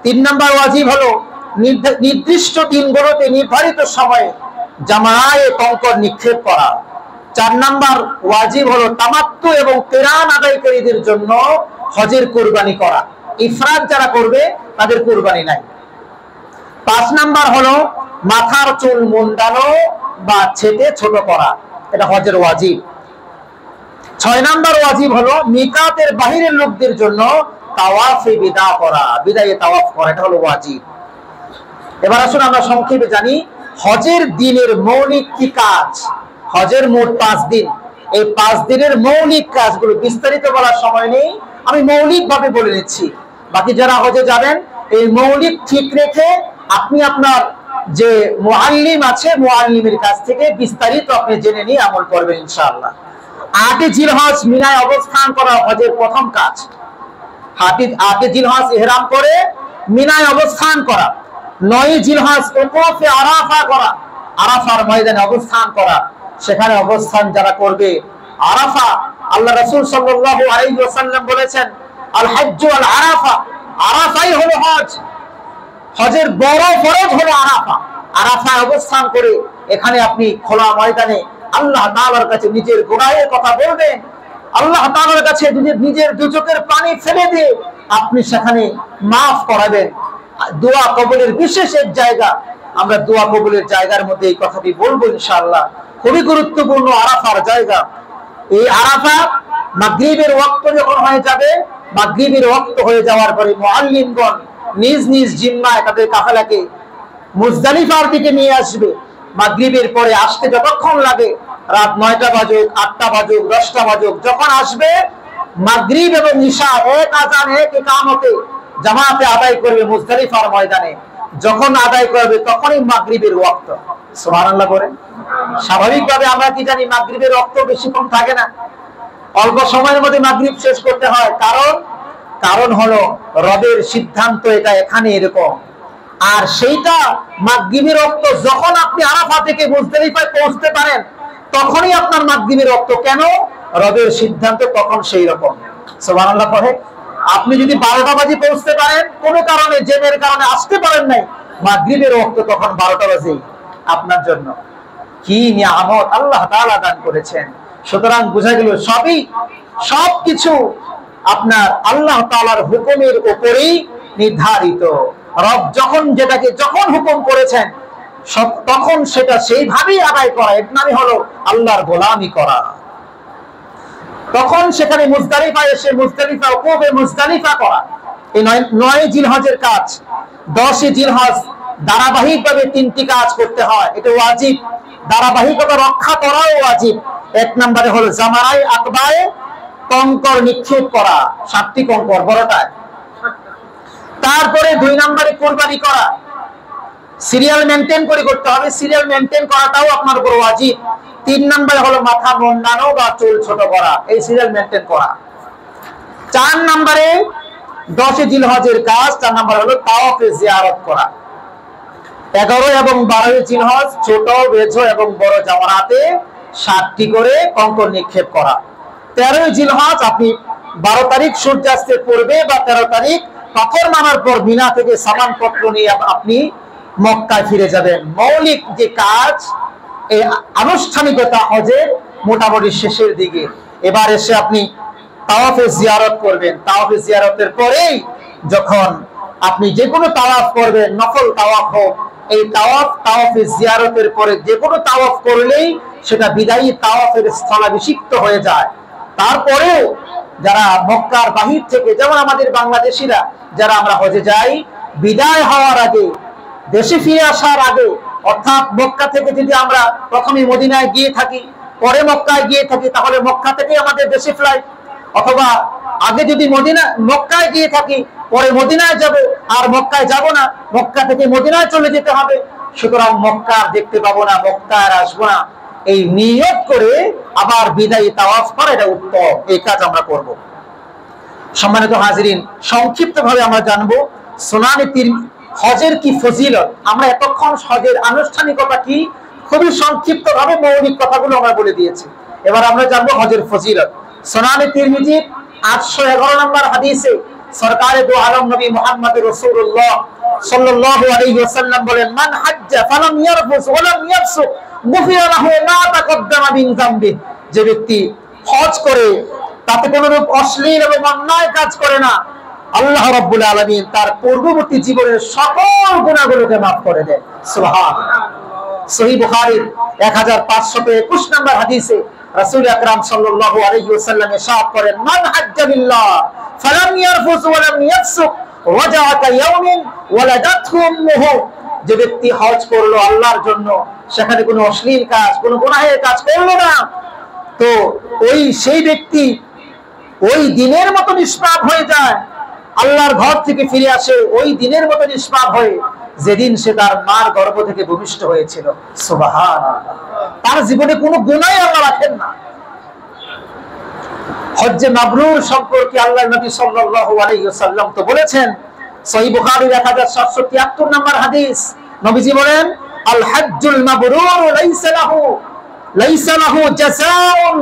3 নাম্বার ওয়াজিব হলো নির্দিষ্ট দিনগুলোতে নির্ধারিত সময়ে জামায়ে কঙ্কর নিক্ষেপ করা। 4 নাম্বার ওয়াজিব হলো তামাত্তু এবং কিরান আদায়কারীদের জন্য হজের কুরবানি করা। ইফরাদ যারা করবে তাদের কুরবানি নাই। 5 নাম্বার হলো মাথার চুল মুন্ডানো বা ছেটে ছোট করা, এটা হজের ওয়াজিব। 6 নাম্বার ওয়াজিব হলো মিকাতের বাহিরের লোকদের জন্য তাওয়াফে বিদা করা, বিদায়ে তাওয়াফ করা, এটা হলো ওয়াজিব। এবার আসুন আমরা সংক্ষেপে জানি হজের দিনের মৌলিক কি কাজ। হজের মোট 5 দিন। এই 5 দিনের মৌলিক কাজগুলো বিস্তারিত বলার সময় নেই, আমি মৌলিক ভাবে বলে নিচ্ছি। বাকি যারা হজে যাবেন এই মৌলিক ঠিক রেখে আপনি আপনার যে মুআল্লিম আছে, মুআল্লিমের কাছ থেকে বিস্তারিত আপনি জেনে নিয়ে আমল করবেন ইনশাআল্লাহ। 8 জিলহজ মিনায় অবস্থান করা হজের প্রথম কাজ। 8 জিলহজ ইহরাম করে মিনায় অবস্থান করা। 9 জিলহজ উকুফে আরাফা করা, আরাফার ময়দানে অবস্থান করা। সেখানে অবস্থান যারা করবে আরাফা, আল্লাহ রাসূল সাল্লাল্লাহু আলাইহি ওয়াসাল্লাম বলেছেন আল হজ্জু আল আরাফা, আরাফাই হলো হজ। হজের বড় ফরজ হলো আরাফা। আরাফায় অবস্থান করে এখানে আপনি খোলা ময়দানে আল্লাহ তাআলার কাছে নিজের গুনাহের কথা বলবেন, আল্লাহ তাআলার কাছে নিজের দু চোখের পানি ফেলে দিয়ে আপনি সেখানে মাফ করাবেন। দোয়া কবুলের বিশেষ এক জায়গা, আমরা দোয়া কবুলের জায়গার মধ্যে এই কথাটি বলবো ইনশাআল্লাহ। খুবই গুরুত্বপূর্ণ আরাফার জায়গা। এই আরাফা মাগরিবের ওয়াক্ত যখন হয়ে যাবে, মাগরিবের ওয়াক্ত হয়ে যাওয়ার পরে মুআল্লিমগণ নিজ নিজ জিম্মায় তাদের কাফেলাকে মুজদালিফার দিকে নিয়ে আসবে। মাগরিবের পরে আসতে যতক্ষণ লাগে, রাত 9টা বাজুক, 8টা বাজুক, 10টা বাজুক, যখন আসবে মাগরিব এবং ইশা এক আযান এক ইকামতে জামাতে আদায় করবে মুজদালিফার ময়দানে। যখন আদায় করবে তখনই মাগরিবের ওয়াক্ত। সুবহানাল্লাহ বলেন। স্বাভাবিকভাবে আমরা কি জানি মাগরিবের ওয়াক্ত বেশিক্ষণ থাকে না, অল্প সময়ের মধ্যে মাগরিব শেষ করতে হয়। কারণ হলো রবের সিদ্ধান্ত এটা এখানে এরকম। আর সেইটা মাগরিবের ওয়াক্ত যখন আপনি আরাফা থেকে মুজদালিফায় পৌঁছতে পারেন তখনই আপনার মাগরিবের ওয়াক্ত। কেন? রবের সিদ্ধান্ত তখন সেই রকম। সুবহানাল্লাহ পড়ে। আপনি যদি 12টা বাজে পৌঁছতে পারেন, কোনো কারণে জ্যামের কারণে আসতে পারেন নাই, মাগরিবের ওয়াক্ত তখন 12টা বাজে আপনার জন্য। কি নিয়ামত আল্লাহ তাআলা দান করেছেন। সুতরাং বোঝা গেল সবকিছু আপনার আল্লাহ তাআলার হুকুমের উপরেই নির্ধারিত। রব যেটাকে যখন হুকুম করেছেন তখন সেটা সেইভাবেই আদায় করা, এর নামই হলো আল্লাহর গোলামি করা। তখন সেখানে মুজদালিফায় এসে মুজদালিফা ওকুফে মুজদালিফা করা, এই 9 জিলহজের কাজ। 10 জিলহজ ধারাবাহিকভাবে 3টি কাজ করতে হয়, এটা ওয়াজিব। ধারাবাহিকতা রক্ষা করাও ওয়াজিব। 1 নম্বরে হলো জামারায়ে আকবায়ে কঙ্কর নিক্ষেপ করা, 7টি কঙ্কর বড়টায়। তারপরে 2 নম্বরে কুরবানি করা, সিরিয়াল মেইনটেইন করে করতে হবে, সিরিয়াল মেইনটেইন করাটাও আপনার উপর ওয়াজিব। 3 নম্বরে হলো মাথা মুন্ডানো বা চুল ছোট করা, এই সিরিয়াল মেইনটেইন করা। 4 নম্বরে 10 জিলহজের কাজ, 4 নম্বর হলো তাওয়াফে জিয়ারত করা। 11 এবং 12 জিলহজ ছোট, বেঝো এবং বড় জামারাতে 7টি করে কঙ্কর নিক্ষেপ করা। 13 জিলহজ আপনি 12 তারিখ সূর্যাস্তের পূর্বে বা 13 তারিখ পাথর মারার পর মিনা থেকে সামানপত্র নিয়ে আপনি মক্কায় ফিরে যাবেন। মৌলিক যে কাজ, এই আনুষ্ঠানিকতা হজের মোটামুটি শেষের দিকে। এবার এসে আপনি তাওয়াফে জিয়ারত করবেন। তাওয়াফে জিয়ারতের পরেই যখন আপনি যে কোনো তাওয়াফ করবেন, নফল তাওয়াফ হোক, এই তাওয়াফে জিয়ারতের পরে যে কোনো তাওয়াফ করলেই সেটা বিদায়ী তাওয়াফের স্থলাভিষিক্ত হয়ে যায়। তারপরেও যারা মক্কার বাহির থেকে, যেমন আমাদের বাংলাদেশিরা যারা আমরা হজে যাই, বিদায় হওয়ার আগে, দেশে ফিরে আসার আগে, অর্থাৎ মক্কা থেকে যদি আমরা প্রথমে মদিনায় গিয়ে থাকি, পরে মক্কায় গিয়ে থাকি, তাহলে মক্কা থেকে আমাদের দেশে ফ্লাইট, অথবা আগে যদি মক্কায় গিয়ে থাকি, পরে মদিনায় যাব, আর মক্কায় যাব না, মক্কা থেকে মদিনায় চলে যেতে হবে। সুতরাং মক্কা দেখতে পাবো না, মক্কা আর আসবো না, এই নিয়ত করে আবার বিদায়ী তাওয়াফ করা, এটা উত্তম। এই কাজ আমরা করব। সম্মানিত হাজিরিন, সংক্ষিপ্ত ভাবে আমরা জানবো সুনানে হজের কি ফজিলত। আমরা এতক্ষণ হজের আনুষ্ঠানিকতা কি খুবই সংক্ষিপ্ত ভাবে মৌলিক কথাগুলো আমরা বলে দিয়েছি। এবার আমরা জানবো হজের ফজিলত। সুনানে তিরমিজি 811 নম্বর হাদিসে সরকারে দু আলম নবী মুহাম্মদ রাসূলুল্লাহ সাল্লাল্লাহু আলাইহি ওয়াসাল্লাম বলেন, মান হাজ্জা ফালাম ইয়ারফুস ওয়া লাম ইয়াফসুক গুফিরা লাহু মা তাকদ্দামা মিন যামবি। যে ব্যক্তি হজ করে তাতে কোনো রূপ অশ্লীল এবং অন্যায় কাজ করে না, আল্লাহ রাব্বুল আলামিন তার পূর্ববর্তী জীবনের সকল গুনাহগুলোকে মাফ করে দেন। সুবহানাল্লাহ। সহিহ বুখারীর 1521 নম্বর হাদিসে রাসূল আকরাম সাল্লাল্লাহু আলাইহি ওয়াসাল্লাম ইরশাদ করেন, মান হাজ্জা বিল্লাহ ফালাম ইয়ারফুস ওয়া লাম ইয়াফসুক রাজাআকা ইয়াউমিন ওয়ালাদাতহু উম্মুহু। যে ব্যক্তি হজ করলো আল্লাহর জন্য, সেখানে কোনো অশ্লীল কাজ, কোনো গুনাহের কাজ করলো না, তো সেই ব্যক্তি ওই দিনের মতো নিষ্পাপ হয়ে যায়, আল্লাহর ঘর থেকে ফিরে আসে ওই দিনের মতো নিষ্পাপ হয়ে যেদিন সে তার মার গর্ভ থেকে ভূমিষ্ঠ হয়েছিল। সুবহানাল্লাহ। তার জীবনে কোনো গুনাহ আল্লাহ রাখেন না। হজ্জে মাবরুর সম্পর্কে আল্লাহর নবী সাল্লাল্লাহু আলাইহি ওয়াসাল্লাম তো বলেছেন, সহিহ বুখারীর 1773 নম্বর হাদিস, নবীজি বলেন, আল হজ্জুল মাবরুর লাইসা লাহু জাযাউন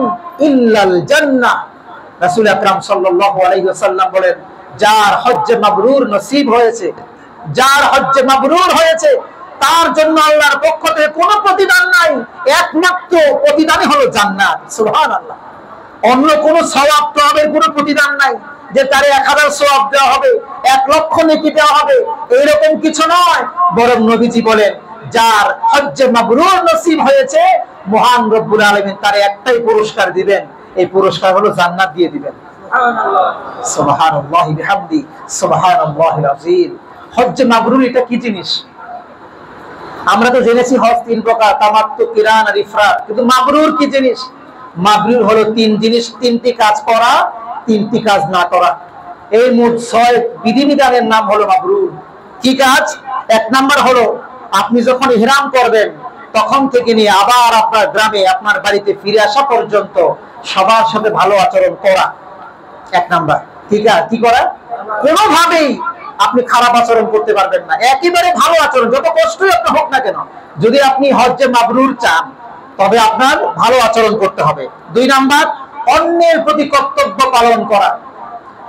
ইল্লাল জান্নাহ। রাসূল আকরাম সাল্লাল্লাহু আলাইহি ওয়াসাল্লাম বলেন, যার হজ্জে মাবরুর নসিব হয়েছে, যার হজ্জে মাবরুর হয়েছে, তার জন্য আল্লাহর পক্ষ থেকে কোনো প্রতিদান নাই, একমাত্র প্রতিদানই হলো জান্নাত। সুবহানাল্লাহ। অন্য কোনো সওয়াব তওয়াবের কোনো প্রতিদান নাই যে তারে 1000 সওয়াব দেওয়া হবে, 1 লক্ষ নেকি দেওয়া হবে, এরকম কিছু নয়। বরং নবীজি বলেন, যার হজ্জে মাবরুর নসিব হয়েছে, মহান রব্বুল আলামিন তারে একটাই পুরস্কার দিবেন, এই পুরস্কার হলো জান্নাত দিয়ে দিবেন। সুবহানাল্লাহ, সুবহানাল্লাহি বিহামদি, সুবহানাল্লাহিল আযীম। হজ্জে মাবরুর এটা কি জিনিস? আমরা তো জেনেছি হজ 3 প্রকার, তামাত্তু, কিরান আর ইফরাদ, কিন্তু মাবরুর কি জিনিস? মাবরুর হলো 3 জিনিস, 3টি কাজ করা, 3টি কাজ না করা। এই মোট 6 বিধিবিধানের নাম হলো মাবরুর। কি কাজ? 1 নাম্বার হলো আপনি যখন ইহরাম করবেন তখন থেকে নিয়ে আবার আপনার গ্রামে আপনার বাড়িতে ফিরে আসা পর্যন্ত সবার সাথে ভালো আচরণ করা। 1 নাম্বার। ঠিক আছে, কি করা? কোনোভাবেই আপনি খারাপ আচরণ করতে পারবেন না, একেবারে ভালো আচরণ, যত কষ্টই আপনার হোক না কেন। যদি আপনি হজ্জে মাবরুর চান তবে আপনার ভালো আচরণ করতে হবে। 2 নাম্বার, অন্যের প্রতি কর্তব্য পালন করা।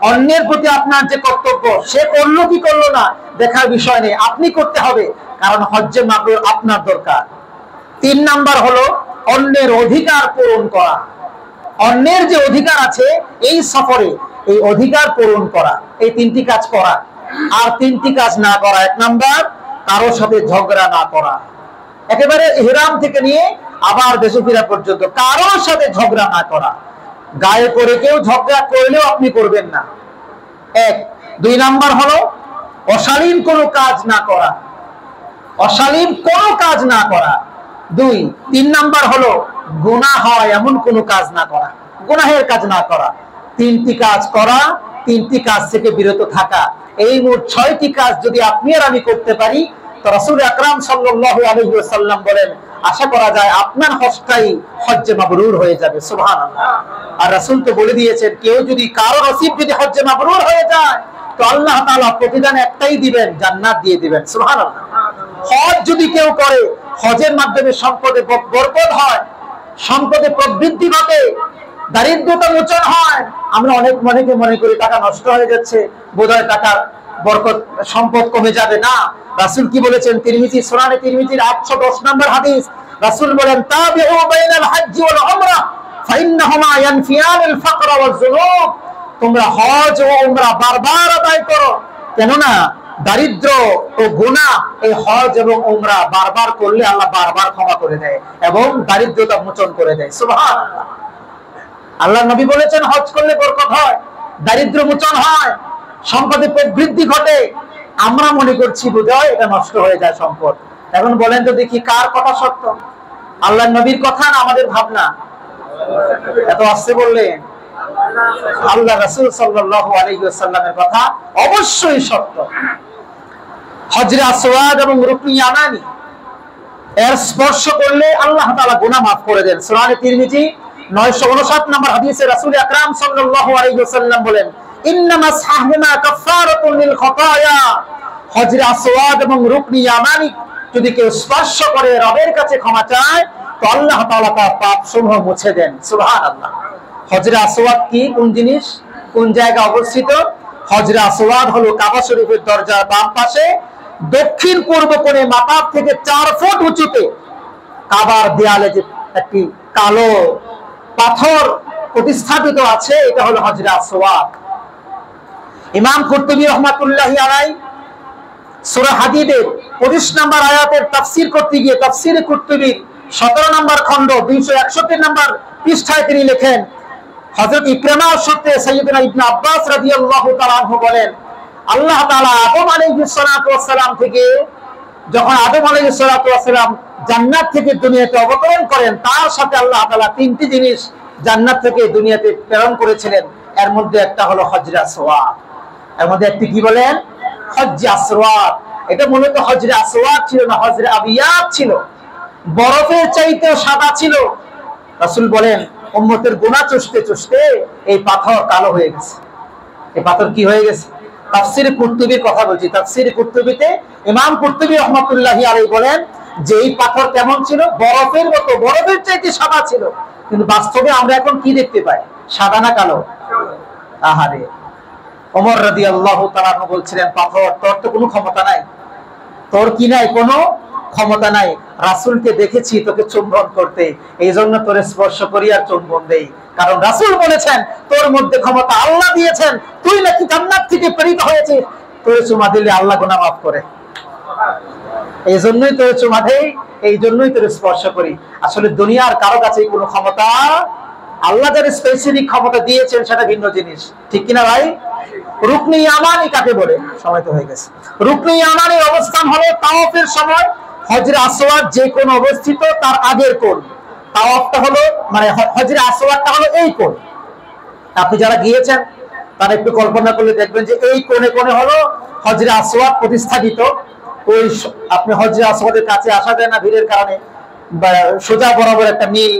অন্যের প্রতি আপনার যে কর্তব্য, সে করলো কি করলো না দেখার বিষয় নেই, আপনি করতে হবে, কারণ হজ্জে মাবরুর আপনার দরকার। 3 নাম্বার হলো অন্যের অধিকার পূরণ করা। অন্যের যে অধিকার আছে এই সফরে, এই অধিকার পূরণ করা, এই 3টি কাজ করা। আর 3টি কাজ না করা। 1 নাম্বার, কারোর সাথে ঝগড়া না করা। একেবারে ইহরাম থেকে নিয়ে আবার দেশে ফেরা পর্যন্ত কারোর সাথে ঝগড়া না করা। গায়ে করে কেউ ঝগড়া করলেও আপনি করবেন না। 1। 2 নাম্বার হলো অশালীন কোনো কাজ না করা, অশালীন কোনো কাজ না করা। 2। 3 নাম্বার হলো গুনাহ হয় এমন কোনো কাজ না করা, গুনাহের কাজ না করা। 3টি কাজ করা, 3টি কাজ থেকে বিরত থাকা। এই মোট 6টি কাজ যদি আপনি আর আমি করতে পারি তো রাসূল আকরাম সাল্লাল্লাহু আলাইহি ওয়াসাল্লাম বলেন, আশা করা যায় আপনার হজটাই হজ্জে মাবরুর হয়ে যাবে। সুবহানাল্লাহ। আর রাসূল তো বলে দিয়েছেন, কেউ যদি কারো নসিব যদি হজ্জে মাবরুর হয়ে যায় তো আল্লাহ তাআলা প্রতিদান একটাই দিবেন, জান্নাত দিয়ে দিবেন। সুবহানাল্লাহ। হজ যদি কেউ করে, হজের মাধ্যমে সম্পদে বরকত হয়, সম্পদে প্রবৃদ্ধি ঘটে, দারিদ্রতা মোচন হয়। আমরা অনেকে মনে করি টাকা নষ্ট হয়ে যাচ্ছে, বোধহয় টাকার বরকত, সম্পদ কমে যাবে। না, রাসূল কি বলেছেন? তিরমিজি, সুনানে তিরমিজির 810 নম্বর হাদিস, রাসূল বলেন, তাবিউ বাইনাল হজ্জ ওয়াল উমরা ফাইন্নাহুমা ইয়ানফিয়ানুল ফাকর ওয়াজ যুনুব। তোমরা হজ ও উমরা বারবার আদায় করো, কেননা দারিদ্র ও গুনাহ এই হজ এবং উমরা বারবার করলে আল্লাহ বারবার ক্ষমা করে দেয় এবং দারিদ্রতা মোচন করে দেয়। সুবহানাল্লাহ। আল্লাহ নবী বলেছেন, হজ করলে বরকত হয়, দারিদ্র মোচন হয়, সম্পদে প্রবৃদ্ধি ঘটে। আমরা মনে করছি বোধহয় এটা নষ্ট হয়ে যায় সম্পদ। এখন বলেন তো দেখি, কার কথা সত্য? আল্লাহ নবীর কথা না আমাদের ভাবনা? এত আসছে বললেন। আল্লাহ রাসূল সাল্লাল্লাহু আলাইহি ওয়াসাল্লামের কথা অবশ্যই সত্য। হজরে আসওয়াদ এবং রুকনি ইয়ামানি এর স্পর্শ করলে আল্লাহ তাআলা গুনাহ মাফ করে দেন। সুনানে তিরমিজি 959 নম্বর হাদিসে রাসূল আকরাম সাল্লাল্লাহু আলাইহি ওয়াসাল্লাম বলেন, ইন্নামাস সাহমা কাফারাতুন লিল খাতায়া। হজরে আসওয়াদ এবং রুকনি ইয়ামানি যদি কেউ স্পর্শ করে রবের কাছে ক্ষমা চায় তো আল্লাহ তাআলা তার পাপসমূহ মুছে দেন। সুবহানাল্লাহ। হজরে আসওয়াদ কি, কোন জিনিস, কোন জায়গায় অবস্থিত? হজরে আসওয়াদ হলো কাবা শরীফের দরজার বাম পাশে দক্ষিণ পূর্ব কোণে মাথার থেকে 4 ফুট উঁচুতে কাবার দেয়ালে যে একটি কালো পাথর প্রতিস্থাপিত আছে, এটা হলো হজরে আসওয়াদ। ইমাম কুরতুবী রাহমাতুল্লাহি আলাইহি সূরা হাদীদের 25 নম্বর আয়াতের তাফসীর করতে গিয়ে তাফসীরে কুরতুবীর 17 নম্বর খণ্ড 261 নম্বর পৃষ্ঠায় তিনি লেখেন, হযরত ইকরামা সূত্রে সাইয়েদনা ইবনে আব্বাস রাদিয়াল্লাহু তাআলা আনহু বলেন, আল্লাহ তাআলা আদম আলাইহিস সালাতু ওয়াস সালাম থেকে, যখন আদম আলাইহিস সালাতু ওয়াস সালাম জান্নাত থেকে দুনিয়াতে অবতরণ করেন, তার সাথে আল্লাহ তাআলা 3টি জিনিস জান্নাত থেকে দুনিয়াতে প্রেরণ করেছিলেন। এর মধ্যে একটা হলো হজরে আসওয়াদ, এর মধ্যে একটি কি বলেন? হজ্জে আসওয়াদ। এটা মূলত হজরে আসওয়াদ ছিল না, হজরে আবিয়াদ ছিল, বরফের চাইতেও সাদা ছিল। রাসূল বলেন, উম্মতের গুনাহ চুষতে চুষতে এই পাথর কালো হয়ে গেছে। এই পাথর কি হয়ে গেছে? তাফসীরে কুরতুবীর কথা বলছি। তাফসীরে কুরতুবীতে ইমাম কুরতুবী রাহমাতুল্লাহি আলাইহি বলেন যে এই পাথর কেমন ছিল? বরফের মতো, বরফের চাইতে সাদা ছিল। কিন্তু বাস্তবে আমরা এখন কি দেখতে পাই? সাদা না কালো? আহারে, ওমর রাদিয়াল্লাহু তাআলা বলছিলেন, পাথর, তোর তো কোনো ক্ষমতা নাই, তোর কি নাই? কোনো ক্ষমতা নাই, রাসূলকে দেখেছি তোকে চুম্বন করতে, এই জন্য তোরে স্পর্শ করি আর চুম্বন দেই। কারণ রাসূল বলেছেন তোর মধ্যে ক্ষমতা আল্লাহ দিয়েছেন, তুই নাকি জান্নাত থেকে প্রেরিত হয়েছিস, তোরে চুমা দিলে আল্লাহ গুনাহ মাফ করে, এই জন্যই তোরে চুমা দেই, এই জন্যই তোরে স্পর্শ করি। আসলে দুনিয়ার কারো কাছে কোনো ক্ষমতা, আল্লাহ যার স্পেসিফিক ক্ষমতা দিয়েছেন সেটা ভিন্ন জিনিস, ঠিক কিনা ভাই? রুকনে ইয়ামানি কাকে বলে? সময় তো হয়ে গেছে। রুকনে ইয়ামানির অবস্থান হলো তাওয়াফের সময় হজরে আসওয়াদ যে কোন অবস্থিত তার আগের কোণ। তাওয়াফটা হলো মানে হজরে আসওয়াদটা হলো এই কোণ। আপনি যারা গিয়েছেন তারা একটু কল্পনা করলে দেখবেন যে এই কোণে কোণে হলো হজরে আসওয়াদ প্রতিস্থাপিত। ওই আপনি হজরে আসওয়াদের কাছে আসা যায় না ভিড়ের কারণে, সোজা বরাবর একটা নীল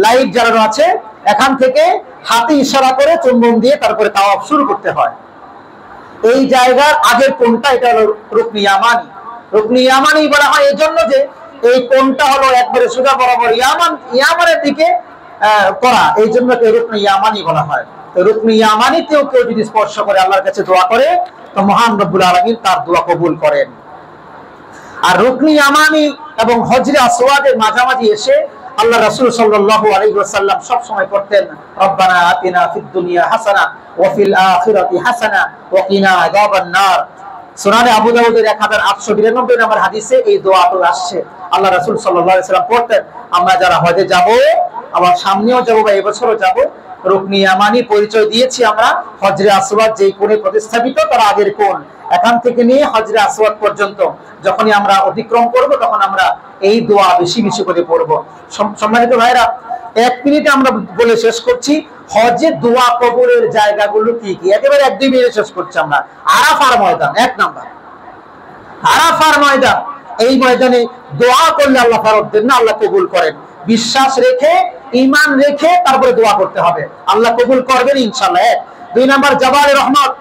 লাইট জ্বালানো আছে, এখান থেকে হাতে ইশারা করে চুম্বন দিয়ে তারপরে তাওয়াফ শুরু করতে হয়। এই জায়গার আগের কোণটা এটা হলো রুকনে ইয়ামানি। রুকনে ইয়ামানি বলা হয় এই জন্য যে এই কোণটা হলো একবারে সোজা বরাবর ইয়ামানের দিকে করা, এই জন্য রুকনে ইয়ামানি বলা হয়। তো রুকনে ইয়ামানিতেও কেউ যদি স্পর্শ করে আল্লাহর কাছে দোয়া করে তো মহান রব্বুল আলামিন তার দোয়া কবুল করেন। আর রুকনে ইয়ামানি এবং হজরে আসওয়াদের মাঝামাঝি এসে আল্লাহ রাসূল সাল্লাল্লাহু আলাইহি ওয়াসাল্লাম সব সময় পড়তেন রব্বানা আতিনা ফিদ দুনিয়া হাসানা ওয়া ফিল আখিরাতি হাসানা ওয়া কিনা আযাবান নার। সুনানে আবু দাউদের 1892 নম্বর হাদিসে এই দোয়াটা আসছে। আল্লাহ রাসূল সাল্লাল্লাহু আলাইহি ওয়াসাল্লাম পড়তেন আমরা যারা হজে যাব, আবার সামনেও যাব বা এই বছরও যাব, রুকনে ইয়ামানি পরিচয় দিয়েছি আমরা, হজরে আসওয়াদ যেই কোণে প্রতিস্থাপিত তার আগের কোণ, এখান থেকে নিয়ে হজরে আসওয়াদ পর্যন্ত যখনই আমরা অতিক্রম করব তখন আমরা এই দোয়া বেশি বেশি করে পড়ব। সম্মানিত ভাইরা, 1 মিনিটে আমরা বলে শেষ করছি হজে দোয়া কবুলের জায়গাগুলো কি কি, একেবারে 1-2 মিনিটে শেষ করছি আমরা। আরাফার ময়দান 1 নাম্বার, আরাফার ময়দান, এই ময়দানে দোয়া করলে আল্লাহ ফেরত দেন না, আল্লাহ কবুল করেন। বিশ্বাস রেখে ঈমান রেখে তারপরে দোয়া করতে হবে, আল্লাহ কবুল করবেন ইনশাআল্লাহ। 2 নাম্বার জাবালে রহমত।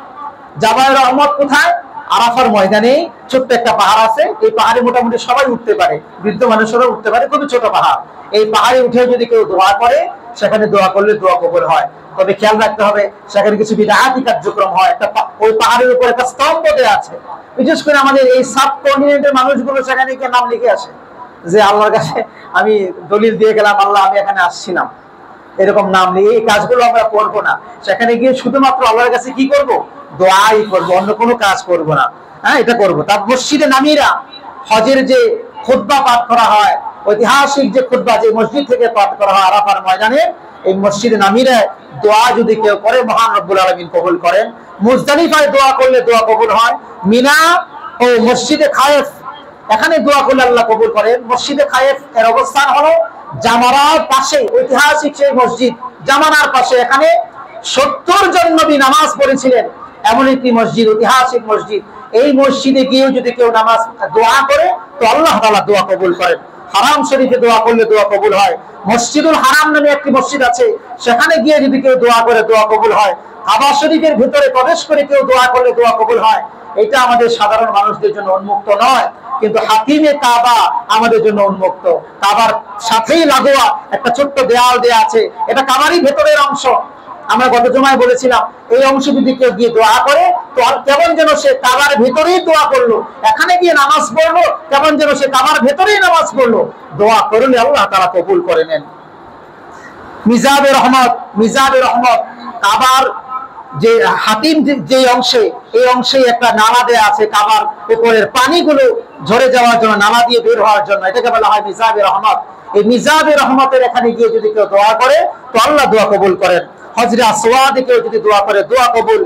জাবালে রহমত কোথায়? আরাফার ময়দানে ছোট্ট একটা পাহাড় আছে, এই পাহাড়ে মোটামুটি সবাই উঠতে পারে, বৃদ্ধ মানুষেরা উঠতে পারে, খুবই ছোট পাহাড়। এই পাহাড়ে উঠে যদি কেউ দোয়া করে সেখানে দোয়া করলে দোয়া কবুল হয়। তবে খেয়াল রাখতে হবে সেখানে কিছু বিদআতি কার্যক্রম হয়। ওই পাহাড়ের উপর একটা স্তম্ভ দেয়া আছে, বিশেষ করে আমাদের এই সাবকন্টিনেন্টের মানুষগুলো সেখানে গিয়ে নাম লিখে আসে যে আল্লাহর কাছে আমি দলিল দিয়ে গেলাম, আল্লাহ আমি এখানে আসছিলাম, এরকম নাম নিয়ে এই কাজগুলো আমরা করবো না। সেখানে গিয়ে শুধুমাত্র আল্লাহর কাছে কি করব? দোয়াই করবো, অন্য কোনো কাজ করব না। হ্যাঁ, এটা করবো। তার মসজিদে নামিরা হজের যে খুতবা পাঠ করা হয়, ঐতিহাসিক যে খুতবা যে মসজিদ থেকে পাঠ করা হয় আরাফার ময়দানে, এই মসজিদে নামিরা দোয়া যদি কেউ করে মহান রব্বুল আলামিন কবুল করেন। মুজদালিফায় দোয়া করলে দোয়া কবুল হয়। মিনা ও মসজিদে খায়েফ এখানে দোয়া করলে আল্লাহ কবুল করেন। মসজিদে খায়েফ এর অবস্থান হলো জামারার পাশে, ঐতিহাসিক সেই মসজিদ জামানার পাশে। এখানে 70 জন নবী নামাজ পড়েছিলেন, এমন একটি মসজিদ, ঐতিহাসিক মসজিদ। এই মসজিদে গিয়েও যদি কেউ নামাজ দোয়া করে তো আল্লাহ তাআলা দোয়া কবুল করেন। হারাম শরীফে দোয়া করলে দোয়া কবুল হয়। মসজিদুল হারাম নামে একটি মসজিদ আছে, সেখানে গিয়ে যদি কেউ দোয়া করে দোয়া কবুল হয়। কাবা শরীফের ভিতরে প্রবেশ করে কেউ দোয়া করলে দোয়া কবুল হয়। এটা আমাদের সাধারণ মানুষদের জন্য উন্মুক্ত নয়, কিন্তু হাতিমে কাবা আমাদের জন্য উন্মুক্ত। কাবার সাথেই লাগোয়া একটা ছোট্ট দেয়াল দেয়া আছে, এটা কাবারই ভেতরের অংশ। আমরা গত জুমায় বলেছিলাম এই অংশ যদি কেউ গিয়ে দোয়া করে তো কেমন যেন সে কাবার ভেতরেই দোয়া করলো, এখানে গিয়ে নামাজ পড়লো কেমন যেন সে কাবার ভেতরেই নামাজ পড়লো। দোয়া করলে আল্লাহ তাআলা কবুল করে নেন। মিজাবে রহমত, মিজাবে রহমত কাবার যে হাতিম যে অংশে, এই অংশে একটা নালা দেয়া আছে, কাবার উপরের পানিগুলো ঝরে যাওয়ার জন্য, নালা দিয়ে বের হওয়ার জন্য, এটাকে বলা হয় মিজাবে রহমত। এই মিজাবে রহমতের এখানে গিয়ে যদি কেউ দোয়া করে তো আল্লাহ দোয়া কবুল করেন। হজরে আসওয়াদে কেউ যদি দোয়া করে দোয়া কবুল।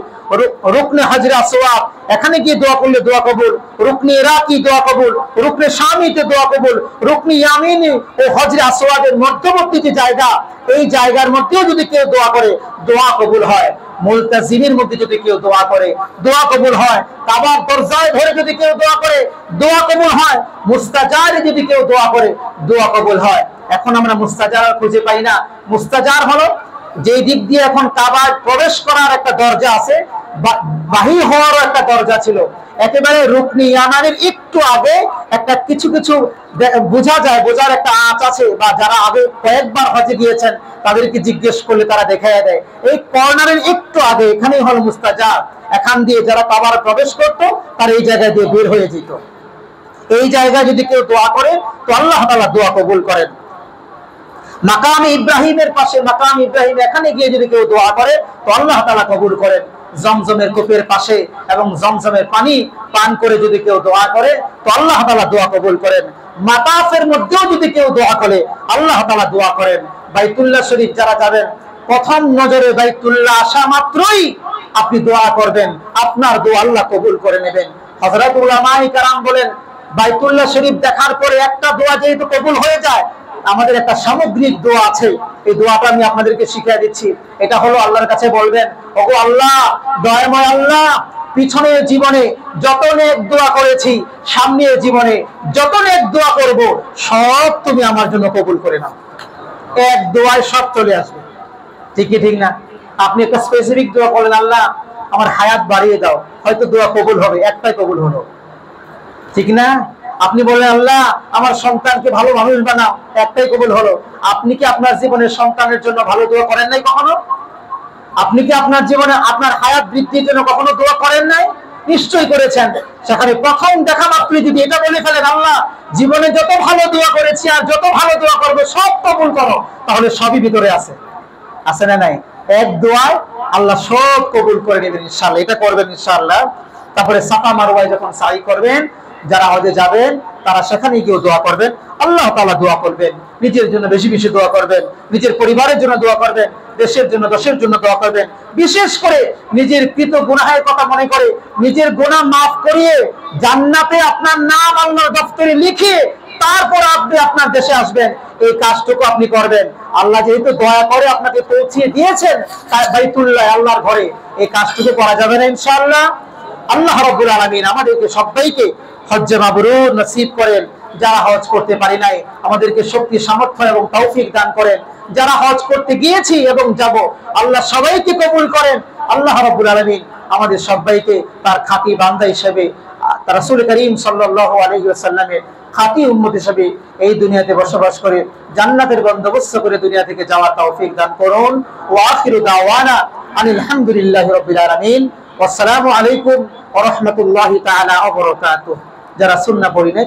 রুকনে হজরে আসওয়াদ এখানে গিয়ে দোয়া করলে দোয়া কবুল। রুকনে ইরাকি দোয়া কবুল। রুকনে শামিতে দোয়া কবুল। রুকনে ইয়ামিনি ও হজরে আসওয়াদের মধ্যবর্তী যে জায়গা, এই জায়গার মধ্যেও যদি কেউ দোয়া করে দোয়া কবুল হয়। মুলতাজিমের মধ্যে যদি কেউ দোয়া করে দোয়া কবুল হয়। কাবার দরজায় ধরে যদি কেউ দোয়া করে দোয়া কবুল হয়। মুস্তাজারে যদি কেউ দোয়া করে দোয়া কবুল হয়। এখন আমরা মুস্তাজার খুঁজে পাই না। মুস্তাজার হলো যে দিক দিয়ে এখন কাবায় প্রবেশ করার একটা দরজা আছে, বাহির হওয়ারও একটা দরজা ছিল। একেবারে রুকনি ইয়ামানির একটু আগে একটা কিছু কিছু বোঝা যায়, বোঝার একটা আঁচ আছে, বা যারা আগে কয়েকবার হজে গিয়েছেন তাদেরকে জিজ্ঞেস করলে তারা দেখায় দেয়। এই কর্নারের একটু আগে এখানেই হল মুস্তাজার। এখান দিয়ে যারা কাবার প্রবেশ করত তারা এই জায়গায় দিয়ে বের হয়ে যেত। এই জায়গায় যদি কেউ দোয়া করে তো আল্লাহ তাআলা দোয়া কবুল করেন। মাকামে ইব্রাহিমের পাশে, মাকাম ইব্রাহিম এখানে গিয়ে যদি কেউ দোয়া করে তো আল্লাহ তাআলা কবুল করেন। জমজমের কূপের পাশে এবং জমজমের পানি পান করে যদি কেউ দোয়া করে তো আল্লাহ তাআলা দোয়া কবুল করেন। মাতাফের মধ্যেও যদি কেউ দোয়া করে আল্লাহ তাআলা দোয়া করেন। বাইতুল্লাহ শরীফ যারা যাবেন, প্রথম নজরে বাইতুল্লাহ আসা মাত্রই আপনি দোয়া করবেন, আপনার দোয়া আল্লাহ কবুল করে নেবেন। হযরত উলামায়ে কেরাম বলেন, বাইতুল্লাহ শরীফ দেখার পরে একটা দোয়া যেহেতু কবুল হয়ে যায়, আমাদের একটা সামগ্রিক দোয়া আছে। এই দোয়াটা আমি আপনাদেরকে শিখিয়ে দিচ্ছি। এটা হলো আল্লাহর কাছে বলবেন, ওগো আল্লাহ, দয়াময় আল্লাহ, পিছনের জীবনে যত নেক দোয়া করেছি, সামনের জীবনে যত নেক দোয়া করব, সব তুমি আমার জন্য কবুল করে নাও। এক দোয়ায় সব চলে আসবে। ঠিক কি ঠিক না? আপনি একটা স্পেসিফিক দোয়া করলেন, আল্লাহ আমার হায়াত বাড়িয়ে দাও, হয়তো দোয়া কবুল হবে, একটাই কবুল হলো। ঠিক না? আপনি বললেন, আল্লাহ আমার সন্তানকে ভালো মানুষ বানাও, একটাই কবুল হলো। আপনি কি আপনার জীবনের সন্তানের জন্য ভালো দোয়া করেন নাই কখনো? আপনি কি আপনার জীবনে আপনার হায়াত বৃদ্ধির জন্য কখনো দোয়া করেন নাই? নিশ্চয়ই করেছেন। সেখানে প্রথম দেখা মাত্রই যদি এটা বলে ফেলেন, আল্লাহ জীবনে যত ভালো দোয়া করেছি আর যত ভালো দোয়া করবো সব কবুল করো, তাহলে সবই ভিতরে আছে। আছে না নাই? এক দোয়ায় আল্লাহ সব কবুল করে নেবেন ইনশাআল্লাহ। এটা করবেন ইনশাআল্লাহ। তারপরে সাফা মারওয়ায় যখন সাই করবেন, যারা হজে যাবেন তারা সেখানে গিয়ে দোয়া করবেন, আল্লাহ তাআলা দোয়া করবেন। নিজের জন্য বেশি বেশি দোয়া করবেন, নিজের পরিবারের জন্য দোয়া করবেন, দেশের জন্য দেশের জন্য দোয়া করবেন। বিশেষ করে নিজের কৃত গুনাহের কথা মনে করে নিজের গুনাহ মাফ করিয়ে জান্নাতে আপনার নাম আল্লাহর দফতরে লিখে তারপর আপনি আপনার দেশে আসবেন। এই কাজটুকু আপনি করবেন। আল্লাহ যেহেতু দয়া করে আপনাকে পৌঁছিয়ে দিয়েছেন বাইতুল্লাহ, আল্লাহর ঘরে, এই কাজটুকু করা যাবে না ইনশাআল্লাহ? আল্লাহ রাব্বুল আলামিন আমাদেরকে সবাইকে হজ্জে মাবরুর নসিব করেন। যারা হজ করতে পারি নাই আমাদেরকে শক্তি, সামর্থ্য এবং তৌফিক দান করেন। যারা হজ করতে গিয়েছি এবং যাব, আল্লাহ সবাইকে কবুল করেন। আল্লাহ রাব্বুল আলামিন আমাদের সবাইকে তার খাঁটি বান্দা হিসেবে, তার রাসূল করিম সাল্লাল্লাহু আলাইহি ওয়াসাল্লামের খাঁটি উম্মত হিসেবে এই দুনিয়াতে বসবাস করে জান্নাতের বন্দোবস্ত করে দুনিয়া থেকে যাওয়ার তৌফিক দান করুন। ওয়া আখিরু দাওয়ানা আনিল হামদুলিল্লাহি রাব্বিল আলামিন। আসসালামু আলাইকুম ওয়া রাহমাতুল্লাহি তাআলা ওয়া বারাকাতুহু। যারা সুন্নাহ পড়ি নাই